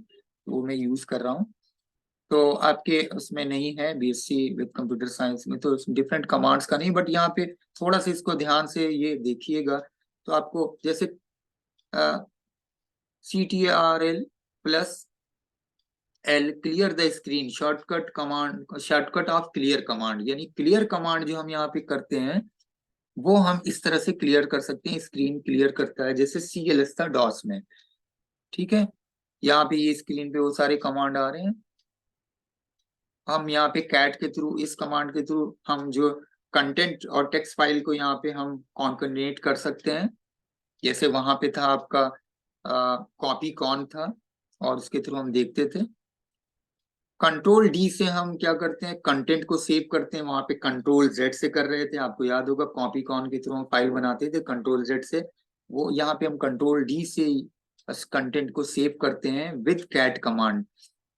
वो मैं यूज कर रहा हूँ। तो आपके उसमें नहीं है BSc विद कंप्यूटर साइंस में, तो डिफरेंट कमांड्स का नहीं, बट यहाँ पे थोड़ा सा इसको ध्यान से ये देखिएगा तो आपको, जैसे CTRL plus L clear the screen, shortcut command, shortcut of clear command. यानी क्लियर कमांड जो हम यहाँ पे करते हैं वो हम इस तरह से क्लियर कर सकते हैं, स्क्रीन क्लियर करता है, जैसे CLS था डॉस में, ठीक है। यहाँ पे ये स्क्रीन पे वो सारे कमांड आ रहे हैं। हम यहाँ पे कैट के थ्रू, इस कमांड के थ्रू हम जो कंटेंट और टेक्स्ट फाइल को यहाँ पे हम कॉन्कनेट कर सकते हैं। जैसे वहां पे था आपका कॉपी कॉन था और उसके थ्रू हम देखते थे। कंट्रोल D से हम क्या करते हैं, कंटेंट को सेव करते हैं। वहां पे कंट्रोल Z से कर रहे थे, आपको याद होगा कॉपी कॉन के थ्रू हम फाइल बनाते थे कंट्रोल Z से। वो यहाँ पे हम कंट्रोल D से कंटेंट को सेव करते हैं विद कैट कमांड।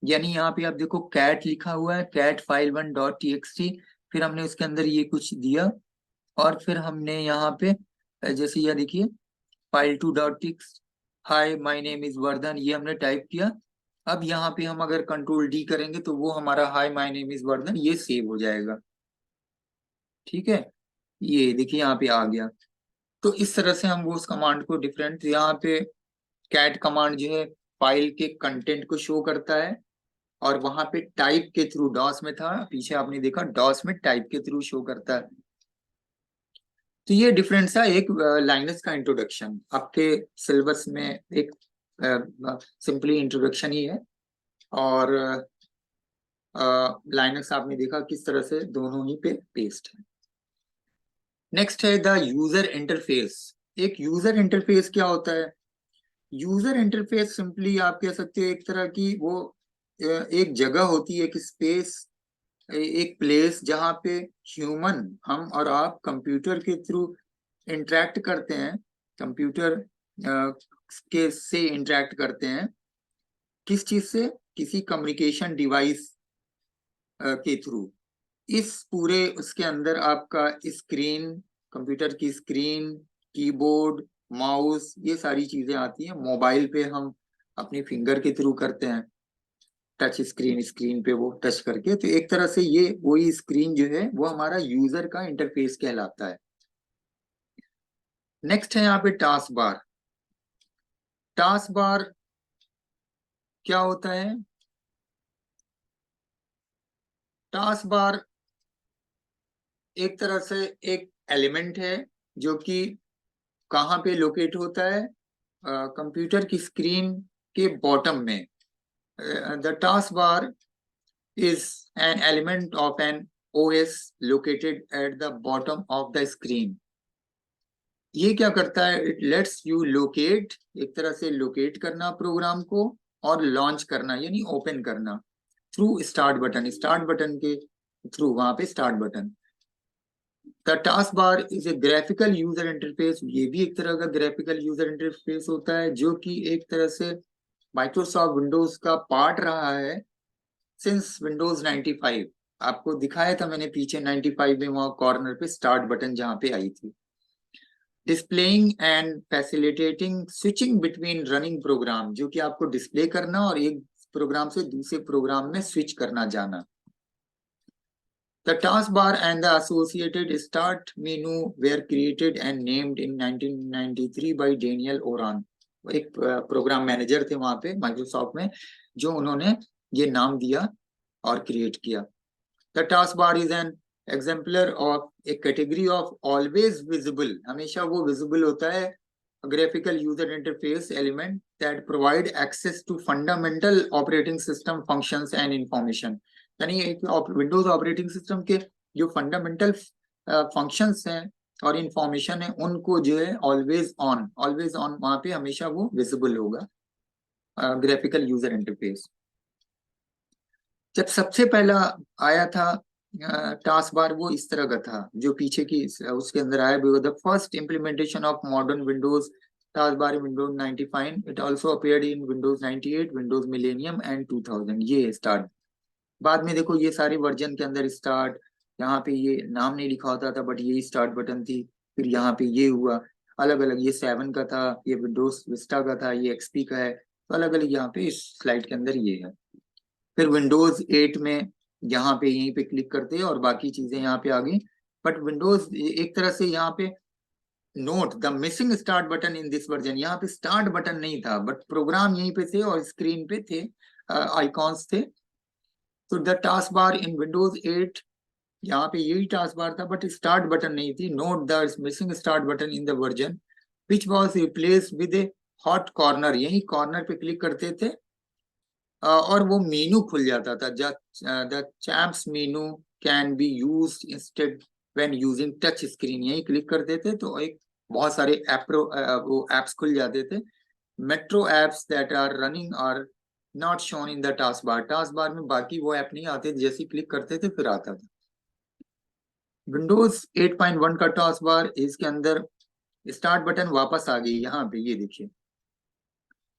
यानी यहाँ पे आप देखो कैट लिखा हुआ है, कैट file1.txt, फिर हमने उसके अंदर ये कुछ दिया और फिर हमने यहाँ पे जैसे यह देखिए file2.txt, hi my name is Vardhan, ये हमने टाइप किया। अब यहाँ पे हम अगर कंट्रोल D करेंगे तो वो हमारा hi my name is Vardhan ये सेव हो जाएगा, ठीक है। ये देखिए यहाँ पे आ गया। तो इस तरह से हम वो उस कमांड को डिफरेंट, यहाँ पे कैट कमांड जो है फाइल के कंटेंट को शो करता है, और वहां पे टाइप के थ्रू, डॉस में था पीछे आपने देखा, डॉस में टाइप के थ्रू शो करता है। तो ये डिफरेंट सा एक लाइनस का इंट्रोडक्शन आपके सिलेबस में एक सिंपली इंट्रोडक्शन ही है। और लाइनक्स आपने देखा किस तरह से दोनों ही पे पेस्ट है। नेक्स्ट है द यूजर इंटरफेस। एक यूजर इंटरफेस क्या होता है? यूजर इंटरफेस सिंपली आप कह सकते हो एक तरह की वो एक जगह होती है, एक स्पेस, एक प्लेस जहाँ पे ह्यूमन, हम और आप कंप्यूटर के थ्रू इंटरेक्ट करते हैं, कंप्यूटर के से इंटरेक्ट करते हैं। किस चीज से? किसी कम्युनिकेशन डिवाइस के थ्रू। इस पूरे उसके अंदर आपका स्क्रीन, कंप्यूटर की स्क्रीन, कीबोर्ड, माउस, ये सारी चीजें आती हैं। मोबाइल पे हम अपनी फिंगर के थ्रू करते हैं टच स्क्रीन, स्क्रीन पे वो टच करके। तो एक तरह से ये वही स्क्रीन जो है वो हमारा यूजर का इंटरफेस कहलाता है। नेक्स्ट है यहाँ पे टास्क बार। टास्क बार क्या होता है? टास्क बार एक तरह से एक एलिमेंट है जो कि कहाँ पे लोकेट होता है? कंप्यूटर की स्क्रीन के बॉटम में। The task bar is an element of an OS located at the bottom of the screen. ये क्या करता है? इट लेट्स यू लोकेट, एक तरह से लोकेट करना प्रोग्राम को, और लॉन्च करना यानी ओपन करना through start button. Start button के थ्रू, वहां पे start button. The task bar is a graphical user interface. ये भी एक तरह का ग्राफिकल यूजर इंटरफेस होता है जो कि एक तरह से माइक्रोसॉफ्ट विंडोज का पार्ट रहा है सिंस विंडोज 95। आपको दिखाया था मैंने पीछे 95 में, वहां कॉर्नर पे स्टार्ट बटन जहां पे आई थी। Displaying and facilitating switching between running program, जो कि आपको डिस्प्ले करना और एक प्रोग्राम से दूसरे प्रोग्राम में स्विच करना जाना। The taskbar and the associated start menu were created and named in 1993 by Daniel Oran। एक प्रोग्राम मैनेजर थे वहां पे माइक्रोसॉफ्ट में, जो उन्होंने ये नाम दिया और क्रिएट किया। The taskbar is an exemplar of a category of always visible, हमेशा वो visible होता है, graphical user interface element that provide access to fundamental operating system functions and information। यानी एक विंडोज ऑपरेटिंग सिस्टम के जो फंडामेंटल फंक्शंस हैं और इंफॉर्मेशन है, उनको जो है ऑलवेज ऑन, ऑलवेज ऑन वहां पे हमेशा वो विजिबल होगा। ग्राफिकल यूजर इंटरफेस जब सबसे पहला आया था टास्क बार, वो इस तरह का था जो पीछे की उसके अंदर आया। The first implementation of modern Windows task bar Windows 95। It also appeared in Windows 98, Windows millennium and 2000। ये स्टार्ट बाद में देखो, ये सारे वर्जन के अंदर स्टार्ट, यहाँ पे ये नाम नहीं लिखा होता था बट ये स्टार्ट बटन थी। फिर यहाँ पे ये हुआ अलग अलग, ये 7 का था, ये विंडोज विस्टा का था, ये एक्सपी का है। तो अलग अलग यहाँ पे इस स्लाइड के अंदर ये है। फिर विंडोज 8 में यहाँ पे यहीं पे क्लिक करते हैं और बाकी चीजें यहाँ पे आ गई। बट विंडोज एक तरह से यहाँ पे note the missing start button in this version. यहाँ पे स्टार्ट बटन नहीं था बट प्रोग्राम यहीं पे थे और स्क्रीन पे थे, आइकॉन्स थे। तो the task bar in Windows 8, यहाँ पे यही टास्क बार था बट स्टार्ट बटन नहीं थी। Note the missing start button in the version which was replace with A hot corner. यही कॉर्नर पे क्लिक करते थे और वो मेनू खुल जाता था। The champs menu can be use instead when using touch screen. यही क्लिक करते थे तो एक बहुत सारे वो एप्स खुल जाते थे। Metro apps that are running are not shown in the task bar. Task bar में बाकी वो ऐप नहीं आते, जैसे क्लिक करते थे फिर आता था। विंडोज 8.1 का टास्क बार, इसके अंदर स्टार्ट बटन वापस आ गई यहाँ पे, ये देखिए।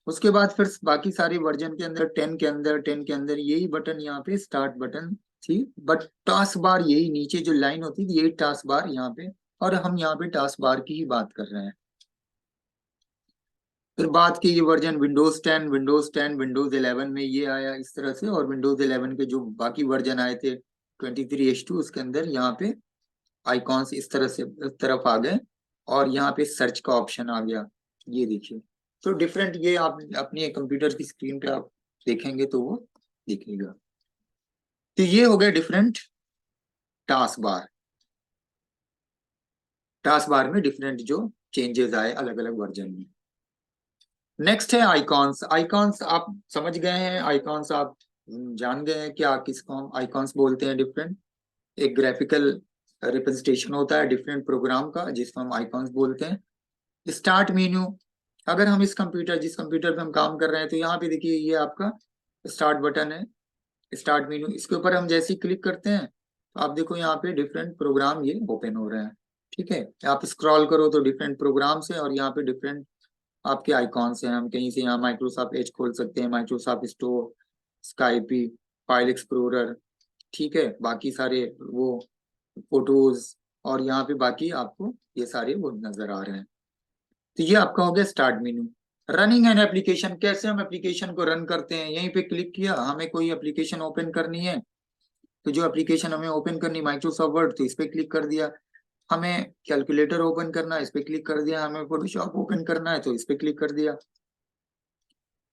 उसके बाद फिर बाकी सारे वर्जन के अंदर 10 के अंदर यही बटन यहाँ पे स्टार्ट बटन थी। बट टास्क बार यही नीचे जो लाइन होती थी, यही टास्क बार यहाँ पे, और हम यहाँ पे टास्क बार की ही बात कर रहे हैं। फिर बात की ये वर्जन विंडोज 10, विंडोज 11 में ये आया इस तरह से। और विंडोज 11 के जो बाकी वर्जन आए थे 23H2, उसके अंदर यहाँ पे आइकॉन्स इस तरह से इस तरफ आ गए और यहाँ पे सर्च का ऑप्शन आ गया, ये देखिए। तो डिफरेंट, ये आप अपनी कंप्यूटर की स्क्रीन पे आप देखेंगे तो वो दिखेगा। तो ये हो गया different task bar. Task bar में डिफरेंट जो चेंजेस आए अलग अलग वर्जन में। नेक्स्ट है आइकॉन्स। आइकॉन्स आप समझ गए हैं, आइकॉन्स आप जान गए हैं क्या किसको हम आइकॉन्स बोलते हैं डिफरेंट। एक ग्राफिकल रिप्रेजेंटेशन होता है डिफरेंट प्रोग्राम का जिसको हम आइकॉन्स बोलते हैं। स्टार्ट मेन्यू, अगर हम जिस कंप्यूटर पे हम काम कर रहे हैं तो यहाँ पे देखिए ये आपका स्टार्ट बटन है, स्टार्ट मेन्यू। इसके ऊपर हम जैसे ही क्लिक करते हैं तो आप देखो यहाँ पे डिफरेंट प्रोग्राम ये ओपन हो रहे हैं। ठीक है, आप स्क्रॉल करो तो डिफरेंट प्रोग्राम्स हैं और यहाँ पे डिफरेंट आपके आइकॉन्स हैं। हम कहीं से यहाँ माइक्रोसॉफ्ट एज खोल सकते हैं, माइक्रोसॉफ्ट स्टोर, स्काइपी, फाइल एक्सप्लोरर। ठीक है, बाकी सारे वो फोटोज, और यहाँ पे बाकी आपको ये सारे वो नजर आ रहे हैं। तो ये आपका हो गया start menu. Running an application, कैसे हम एप्लीकेशन को रन करते हैं। यहीं पे क्लिक किया, हमें कोई एप्लीकेशन ओपन करनी है तो जो एप्लीकेशन हमें ओपन करनी माइक्रोसॉफ्ट वर्ड, तो इस पे क्लिक कर दिया। हमें कैलकुलेटर ओपन करना है, इस पे क्लिक कर दिया। हमें फोटोशॉप ओपन करना है तो इस पे क्लिक कर दिया।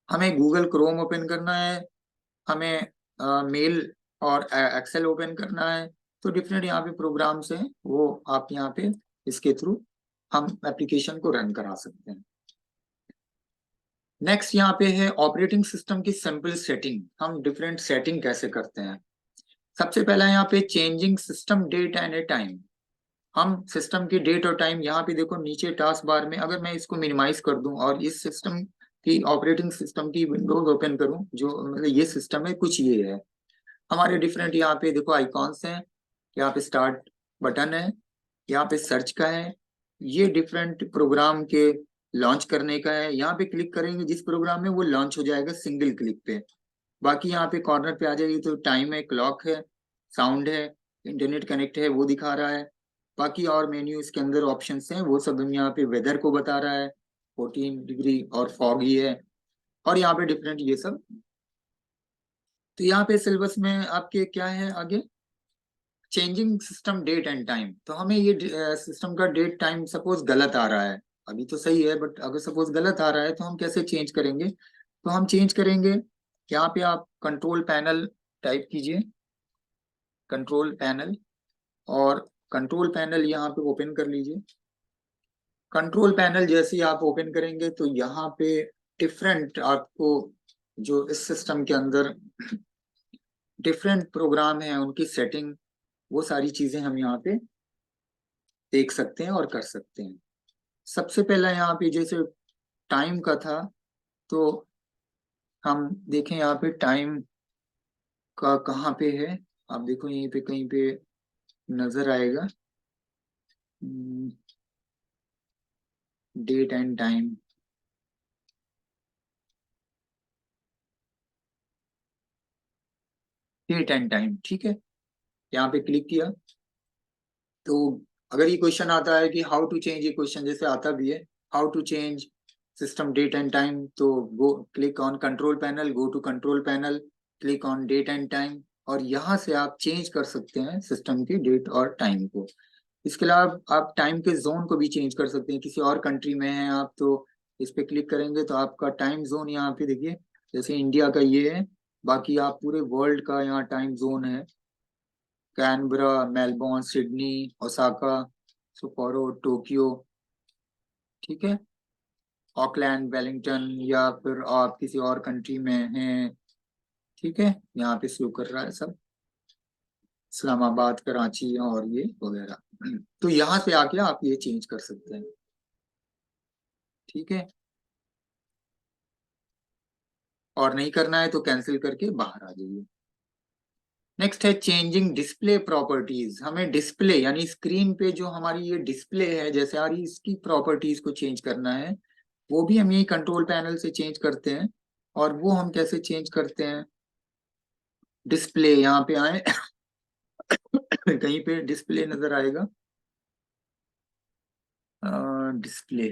हमें गूगल क्रोम ओपन करना है, हमें मेल और एक्सेल ओपन करना है। तो डिफरेंट यहाँ पे प्रोग्राम्स हैं, वो आप यहाँ पे इसके थ्रू हम एप्लीकेशन को रन करा सकते हैं। नेक्स्ट यहाँ पे है ऑपरेटिंग सिस्टम की सिंपल सेटिंग। हम डिफरेंट सेटिंग कैसे करते हैं। सबसे पहला यहाँ पे changing system date and a time. हम सिस्टम की डेट और टाइम, यहाँ पे देखो नीचे टास्क बार में, अगर मैं इसको मिनिमाइज कर दूं और इस सिस्टम की ऑपरेटिंग सिस्टम की विंडोज ओपन करूं, जो मतलब ये सिस्टम है कुछ ये है। हमारे डिफरेंट यहाँ पे देखो आइकॉन्स हैं, यहाँ पे स्टार्ट बटन है, यहाँ पे सर्च का है, ये डिफरेंट प्रोग्राम के लॉन्च करने का है। यहाँ पे क्लिक करेंगे जिस प्रोग्राम में वो लॉन्च हो जाएगा सिंगल क्लिक पे। बाकी यहाँ पे कॉर्नर पे आ जाएगी तो टाइम है, क्लॉक है, साउंड है, इंटरनेट कनेक्ट है वो दिखा रहा है। बाकी और मेन्यू इसके अंदर ऑप्शंस हैं वो सब हम यहाँ पे वेदर को बता रहा है, 14 डिग्री और फॉगी है। और यहाँ पे डिफरेंट ये सब। तो यहाँ पे सिलेबस में आपके क्या है आगे, changing system date and time. तो हमें ये सिस्टम का डेट टाइम सपोज गलत आ रहा है, अभी तो सही है बट अगर सपोज गलत आ रहा है तो हम कैसे चेंज करेंगे। तो हम चेंज करेंगे, यहाँ पे आप कंट्रोल पैनल टाइप कीजिए, कंट्रोल पैनल, और कंट्रोल पैनल यहाँ पे ओपन कर लीजिए। कंट्रोल पैनल जैसे ही आप ओपन करेंगे तो यहाँ पे डिफरेंट आपको जो इस सिस्टम के अंदर डिफरेंट प्रोग्राम हैं उनकी सेटिंग, वो सारी चीजें हम यहाँ पे देख सकते हैं और कर सकते हैं। सबसे पहला यहाँ पे जैसे टाइम का था, तो हम देखें यहाँ पे टाइम का कहाँ पे है। आप देखो यहीं पे कहीं पे नजर आएगा, date and time, date and time. ठीक है, यहाँ पे क्लिक किया तो अगर ये क्वेश्चन आता है कि हाउ टू चेंज, ये क्वेश्चन जैसे आता भी है, how to change system date and time, तो go click on control panel, go to control panel, click on date and time, और यहाँ से आप चेंज कर सकते हैं सिस्टम की डेट और टाइम को। इसके अलावा आप टाइम के जोन को भी चेंज कर सकते हैं। किसी और कंट्री में हैं आप तो इस पे क्लिक करेंगे तो आपका टाइम जोन यहाँ पे देखिए, जैसे इंडिया का ये है, बाकी आप पूरे वर्ल्ड का यहाँ टाइम जोन है, Canberra, Melbourne, Sydney, Osaka, Sapporo, Tokyo. ठीक है, ऑकलैंड, वेलिंगटन, या फिर आप किसी और कंट्री में हैं। ठीक है, यहाँ पे शो कर रहा है सब, इस्लामाबाद, कराची और ये वगैरह। तो यहाँ से आके आप ये चेंज कर सकते हैं। ठीक है, और नहीं करना है तो कैंसिल करके बाहर आ जाइए। नेक्स्ट है चेंजिंग डिस्प्ले प्रॉपर्टीज। हमें डिस्प्ले यानी स्क्रीन पे जो हमारी ये डिस्प्ले है जैसे आ रही, इसकी प्रॉपर्टीज को चेंज करना है। वो भी हम यही कंट्रोल पैनल से चेंज करते हैं। और वो हम कैसे चेंज करते हैं, डिस्प्ले यहाँ पे आए कहीं पे डिस्प्ले नजर आएगा, डिस्प्ले,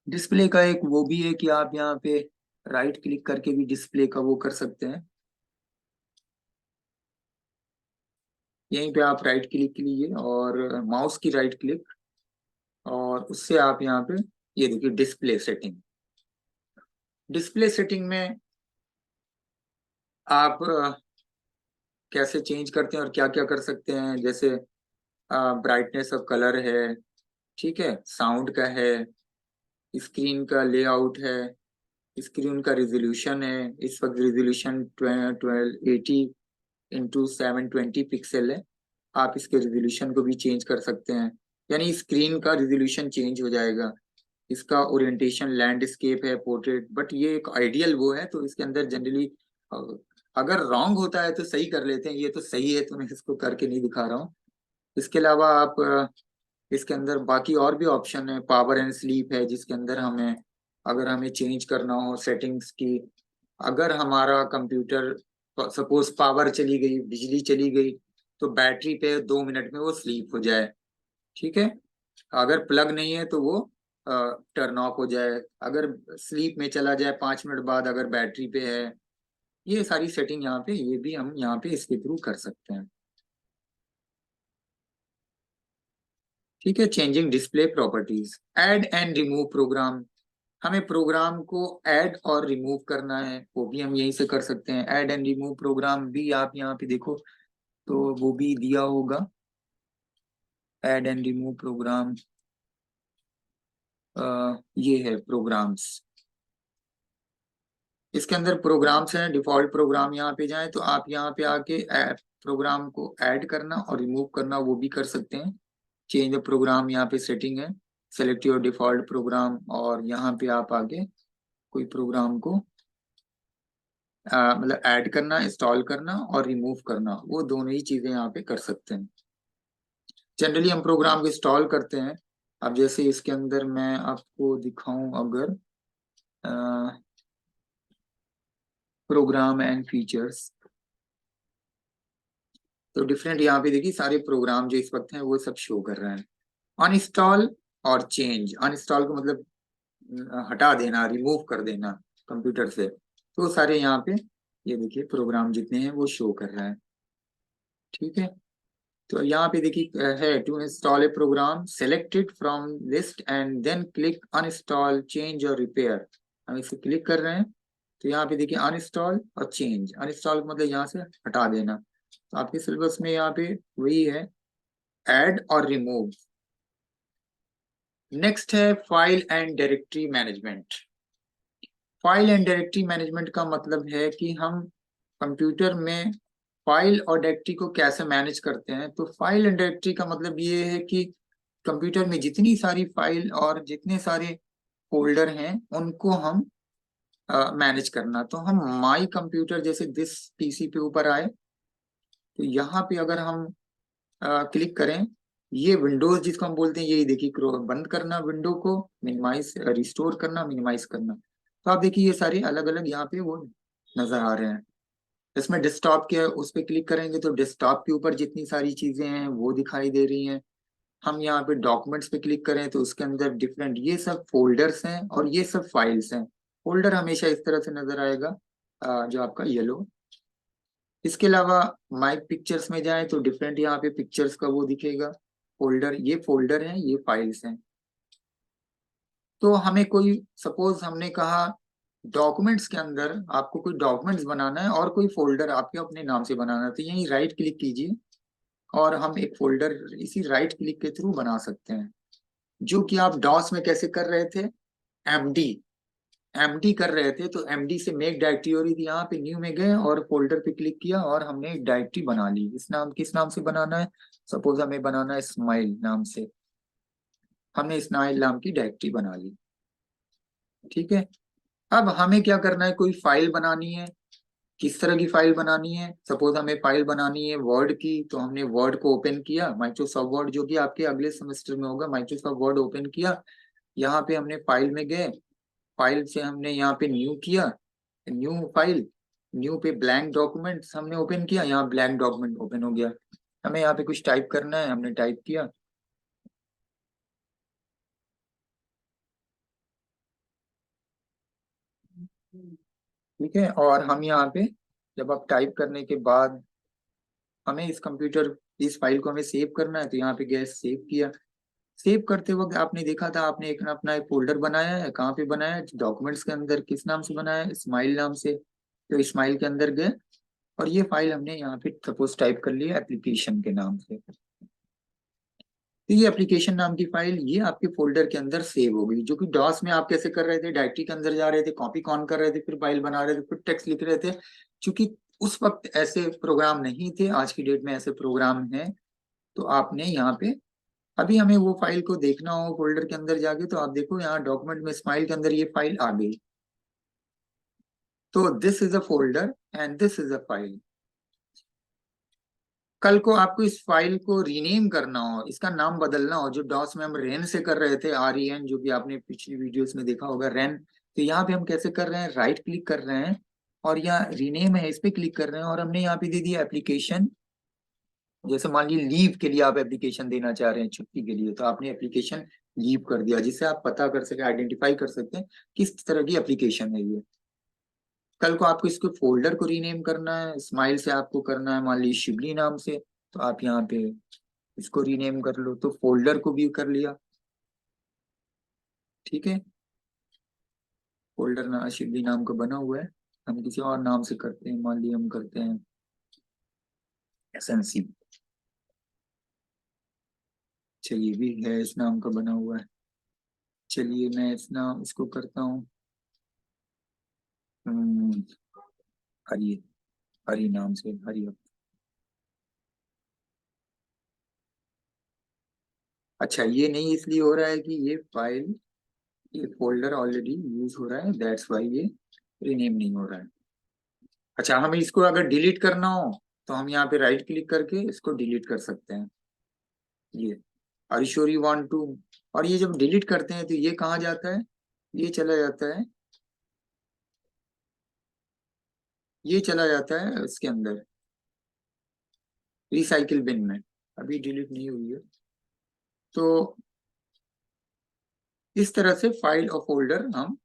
डिस्प्ले का एक वो भी है कि आप यहाँ पे राइट क्लिक करके भी डिस्प्ले का वो कर सकते हैं। यहीं पे आप राइट क्लिक कीजिए और माउस की राइट क्लिक, और उससे आप यहाँ पे ये देखिए डिस्प्ले सेटिंग। डिस्प्ले सेटिंग में आप कैसे चेंज करते हैं और क्या क्या कर सकते हैं, जैसे ब्राइटनेस ऑफ कलर है, ठीक है, साउंड का है, स्क्रीन का लेआउट है, स्क्रीन का रेजोल्यूशन है। इस वक्त रेजोल्यूशन 1280x720 पिक्सल है। आप इसके रेजोल्यूशन को भी चेंज कर सकते हैं, यानी स्क्रीन का रेजोल्यूशन चेंज हो जाएगा। इसका ओरिएंटेशन लैंडस्केप है, पोर्ट्रेट, बट ये एक आइडियल वो है, तो इसके अंदर जनरली अगर रॉन्ग होता है तो सही कर लेते हैं। ये तो सही है तो मैं इसको करके नहीं दिखा रहा हूँ। इसके अलावा आप इसके अंदर बाकी और भी ऑप्शन है। पावर एंड स्लीप है, जिसके अंदर हमें अगर हमें चेंज करना हो सेटिंग्स की, अगर हमारा कंप्यूटर सपोज पावर चली गई, बिजली चली गई, तो बैटरी पे 2 मिनट में वो स्लीप हो जाए। ठीक है, अगर प्लग नहीं है तो वो टर्न ऑफ हो जाए। अगर स्लीप में चला जाए 5 मिनट बाद, अगर बैटरी पे है। ये सारी सेटिंग यहाँ पे, ये भी हम यहाँ पे इसके थ्रू कर सकते हैं। ठीक है, changing display properties, add and remove program. हमें प्रोग्राम को ऐड और रिमूव करना है, वो भी हम यहीं से कर सकते हैं। ऐड एंड रिमूव प्रोग्राम भी आप यहाँ पे देखो तो वो भी दिया होगा। ऐड एंड रिमूव प्रोग्राम, ये है प्रोग्राम्स। इसके अंदर प्रोग्राम्स हैं, डिफॉल्ट प्रोग्राम। यहाँ पे जाएं तो आप यहाँ पे आके प्रोग्राम को ऐड करना और रिमूव करना वो भी कर सकते हैं। चेंज द प्रोग्राम, यहाँ पे सेटिंग है, सेलेक्ट योर डिफॉल्ट प्रोग्राम, और यहाँ पे आप आगे कोई प्रोग्राम को मतलब ऐड करना, इंस्टॉल करना और रिमूव करना, वो दोनों ही चीजें यहाँ पे कर सकते हैं। जनरली हम प्रोग्राम को इंस्टॉल करते हैं। अब जैसे इसके अंदर मैं आपको दिखाऊं, अगर प्रोग्राम एंड फीचर्स, तो डिफरेंट यहाँ पे देखिए सारे प्रोग्राम जो इस वक्त हैं वो सब शो कर रहे हैं। अनइंस्टॉल और चेंज, अनइंस्टॉल को मतलब हटा देना, रिमूव कर देना कंप्यूटर से, तो सारे यहाँ पे ये देखिए प्रोग्राम जितने हैं वो शो कर रहा है। ठीक है, तो यहाँ पे देखिए है to install a program, select it from list and then click uninstall, change और रिपेयर। हम इसे क्लिक कर रहे हैं तो यहाँ पे देखिए अनइंस्टॉल और चेंज। अनइंस्टॉल मतलब यहाँ से हटा देना, तो आपके सिलेबस में यहाँ पे वही है, ऐड और रिमूव। नेक्स्ट है file and directory management. File and directory management का मतलब है कि हम कंप्यूटर में फाइल और डायरेक्टरी को कैसे मैनेज करते हैं। तो फाइल एंड डायरेक्टरी का मतलब ये है कि कंप्यूटर में जितनी सारी फाइल और जितने सारे फोल्डर हैं उनको हम मैनेज करना। तो हम माई कंप्यूटर जैसे दिस पीसी पे ऊपर आए तो यहाँ पे अगर हम क्लिक करें, ये विंडोज जिसको हम बोलते हैं, यही देखिए बंद करना विंडो को, मिनिमाइज रिस्टोर करना, मिनिमाइज करना। तो आप देखिए ये सारे अलग अलग यहाँ पे वो नजर आ रहे हैं। इसमें डेस्कटॉप के उस पर क्लिक करेंगे तो डेस्कटॉप के ऊपर जितनी सारी चीजें हैं वो दिखाई दे रही हैं। हम यहाँ पे डॉक्यूमेंट्स पे क्लिक करें तो उसके अंदर डिफरेंट ये सब फोल्डर्स हैं और ये सब फाइल्स हैं। फोल्डर हमेशा इस तरह से नजर आएगा, जो आपका येलो। इसके अलावा माई पिक्चर्स में जाए तो डिफरेंट यहाँ पे पिक्चर्स का वो दिखेगा फोल्डर। ये फोल्डर है, ये फाइल्स हैं। तो हमें कोई सपोज हमने कहा डॉक्यूमेंट्स के अंदर आपको कोई डॉक्यूमेंट्स बनाना है और कोई फोल्डर आपके अपने नाम से बनाना है, तो यही राइट क्लिक कीजिए और हम एक फोल्डर इसी राइट क्लिक के थ्रू बना सकते हैं। जो कि आप डॉस में कैसे कर रहे थे, एमडी एमडी कर रहे थे, तो एमडी से मेक डायरेक्टरी हो रही थी। यहाँ पे न्यू में गए और फोल्डर पे क्लिक किया और हमने एक डायरेक्टरी बना ली। इस नाम, किस नाम से बनाना है, सपोज हमें बनाना है स्माइल नाम से, हमने स्माइल नाम की डायरेक्टरी बना ली। ठीक है, अब हमें क्या करना है, कोई फाइल बनानी है। किस तरह की फाइल बनानी है, सपोज हमें फाइल बनानी है वर्ड की, तो हमने वर्ड को ओपन किया, माइक्रोसॉफ्ट वर्ड जो कि आपके अगले सेमेस्टर में होगा, माइक्रोसॉफ्ट वर्ड ओपन किया। यहाँ पे हमने फाइल में गए, फाइल से हमने यहाँ पे न्यू किया, न्यू फाइल, न्यू पे ब्लैंक डॉक्यूमेंट हमने ओपन किया, यहाँ ब्लैंक डॉक्यूमेंट ओपन हो गया। हमें यहाँ पे कुछ टाइप करना है, हमने टाइप किया। ठीक है, और हम यहाँ पे जब आप टाइप करने के बाद हमें इस कंप्यूटर इस फाइल को हमें सेव करना है, तो यहाँ पे गए सेव किया। सेव करते वक्त आपने देखा था, आपने एक ना अपना एक फोल्डर बनाया है। कहाँ पे बनाया है, डॉक्यूमेंट्स के अंदर। किस नाम से बनाया है, स्माइल नाम से। तो स्माइल के अंदर गए और ये फाइल हमने यहाँ पे सपोज टाइप कर लिया एप्लीकेशन के नाम से। तो ये एप्लीकेशन नाम की फाइल ये आपके फोल्डर के अंदर सेव हो गई। जो कि डॉस में आप कैसे कर रहे थे, डायरेक्टरी के अंदर जा रहे थे, कॉपी कॉन कर रहे थे, फिर फाइल बना रहे थे, फिर टेक्स्ट लिख रहे थे। क्योंकि उस वक्त ऐसे प्रोग्राम नहीं थे, आज की डेट में ऐसे प्रोग्राम हैं। तो आपने यहाँ पे अभी हमें वो फाइल को देखना हो फोल्डर के अंदर जाके, तो आप देखो यहाँ डॉक्यूमेंट में स्माइल के अंदर ये फाइल आ गई। तो this is a folder and this is a file. कल को आपको इस फाइल को रीनेम करना हो, इसका नाम बदलना हो, जो डॉस में हम रेन से कर रहे थे, REN, जो कि आपने पिछली वीडियोस में देखा होगा रेन। तो यहाँ पे हम कैसे कर रहे हैं, राइट क्लिक कर रहे हैं और यहाँ रीनेम है, इस पे क्लिक कर रहे हैं और हमने यहाँ पे दे दिया एप्लीकेशन। जैसे मान लीजिए लीव के लिए आप एप्लीकेशन देना चाह रहे हैं, छुट्टी के लिए, तो आपने एप्लीकेशन लीव कर दिया, जिससे आप पता कर सके, आइडेंटिफाई कर सकते हैं किस तरह की एप्लीकेशन है ये। कल को आपको इसको फोल्डर को रीनेम करना है, स्माइल से आपको करना है मान लीजिए शिबली नाम से, तो आप यहाँ पे इसको रीनेम कर लो, तो फोल्डर को भी कर लिया। ठीक है, फोल्डर ना शिबली नाम का बना हुआ है। हम किसी और नाम से करते हैं, मान लीजिए हम करते हैं SNC। चलिए, भी है इस नाम का बना हुआ है। चलिए मैं इस नाम इसको करता हूँ हरी, हरी नाम से, हरी। अच्छा, ये नहीं इसलिए हो रहा है कि ये फाइल, ये फोल्डर ऑलरेडी यूज हो रहा है, दैट्स वाई ये रीनेम नहीं हो रहा है। अच्छा, हमें इसको अगर डिलीट करना हो तो हम यहाँ पे राइट क्लिक करके इसको डिलीट कर सकते हैं। ये are sure you want to. और ये जब डिलीट करते हैं तो ये कहाँ जाता है, ये चला जाता है, ये चला जाता है इसके अंदर, रिसाइकिल बिन में। अभी डिलीट नहीं हुई है। तो इस तरह से फाइल और फोल्डर हम,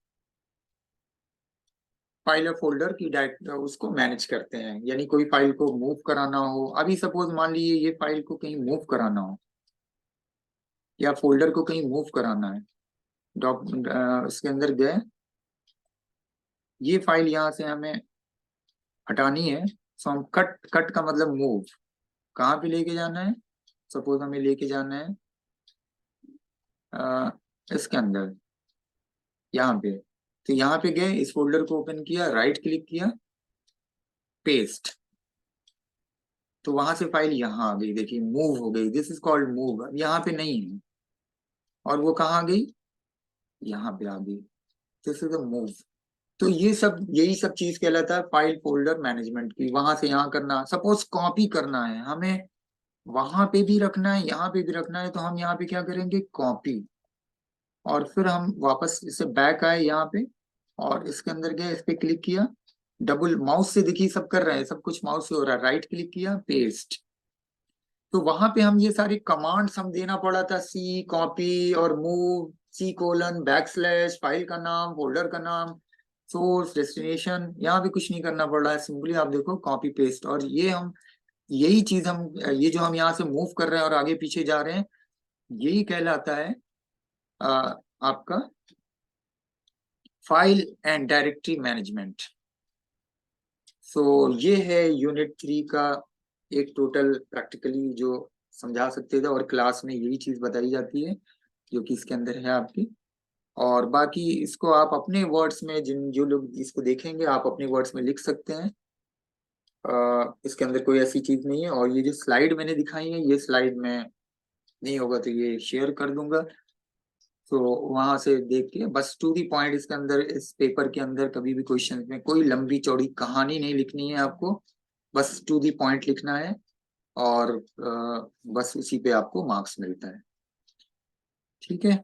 फाइल और फोल्डर की डायरेक्ट उसको मैनेज करते हैं। यानी कोई फाइल को मूव कराना हो, अभी सपोज मान लीजिए ये फाइल को कहीं मूव कराना हो या फोल्डर को कहीं मूव कराना है, इसके अंदर गए, ये फाइल यहाँ से हमें हटानी है। सो हम कट, कट का मतलब मूव, कहाँ पे लेके जाना है, सपोज हमें लेके जाना है इसके अंदर, यहाँ पे। तो यहाँ पे गए, इस फोल्डर को ओपन किया, राइट क्लिक किया, पेस्ट, तो वहां से फाइल यहाँ आ गई। देखिए मूव हो गई, दिस इज कॉल्ड मूव। अब यहाँ पे नहीं है और वो कहाँ आ गई, यहाँ पे आ गई, दिस इज अ मूव। तो ये सब, यही सब चीज कहलाता है फाइल फोल्डर मैनेजमेंट की। वहां से यहाँ करना, सपोज कॉपी करना है हमें, वहां पे भी रखना है, यहाँ पे भी रखना है, तो हम यहाँ पे क्या करेंगे, कॉपी, और फिर हम वापस इसे बैक आए यहाँ पे और इसके अंदर गए, इस पे क्लिक किया, डबल माउस से, देखिए सब कर रहे हैं, सब कुछ माउस से हो रहा है, राइट क्लिक किया, पेस्ट। तो वहां पे हम ये सारी कमांड्स हम देना पड़ा था, सी कॉपी और मूव, सी कोलन बैक स्लैश, फाइल का नाम, फोल्डर का नाम, सोर्स, डेस्टिनेशन, यहाँ भी कुछ नहीं करना पड़ रहा है, सिंपली आप देखो कॉपी पेस्ट। और ये हम, यही चीज हम, ये जो हम यहाँ से मूव कर रहे हैं और आगे पीछे जा रहे हैं, यही कहलाता है आपका फाइल एंड डायरेक्टरी मैनेजमेंट। सो ये है यूनिट 3 का एक टोटल प्रैक्टिकली जो समझा सकते थे, और क्लास में यही चीज बताई जाती है जो कि इसके अंदर है आपकी। और बाकी इसको आप अपने वर्ड्स में, जिन जो लोग इसको देखेंगे, आप अपने वर्ड्स में लिख सकते हैं। इसके अंदर कोई ऐसी चीज नहीं है। और ये जो स्लाइड मैंने दिखाई है, ये स्लाइड में नहीं होगा तो ये शेयर कर दूंगा, तो वहां से देख के बस टू दी पॉइंट, इसके अंदर, इस पेपर के अंदर कभी भी क्वेश्चन में कोई लंबी चौड़ी कहानी नहीं लिखनी है आपको, बस टू दी पॉइंट लिखना है और बस उसी पे आपको मार्क्स मिलता है। ठीक है,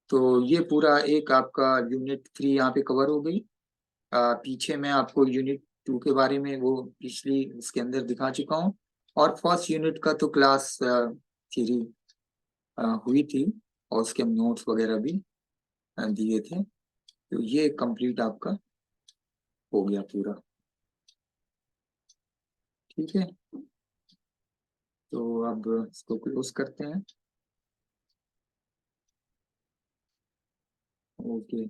तो ये पूरा एक आपका यूनिट 3 यहाँ पे कवर हो गई। पीछे मैं आपको यूनिट 2 के बारे में वो पिछली इसके अंदर दिखा चुका हूँ। और फर्स्ट यूनिट का तो क्लास थ्री हुई थी, और उसके हम नोट्स वगैरह भी दिए थे। तो ये कंप्लीट आपका हो गया पूरा। ठीक है, तो अब इसको क्लोज करते हैं। ओके।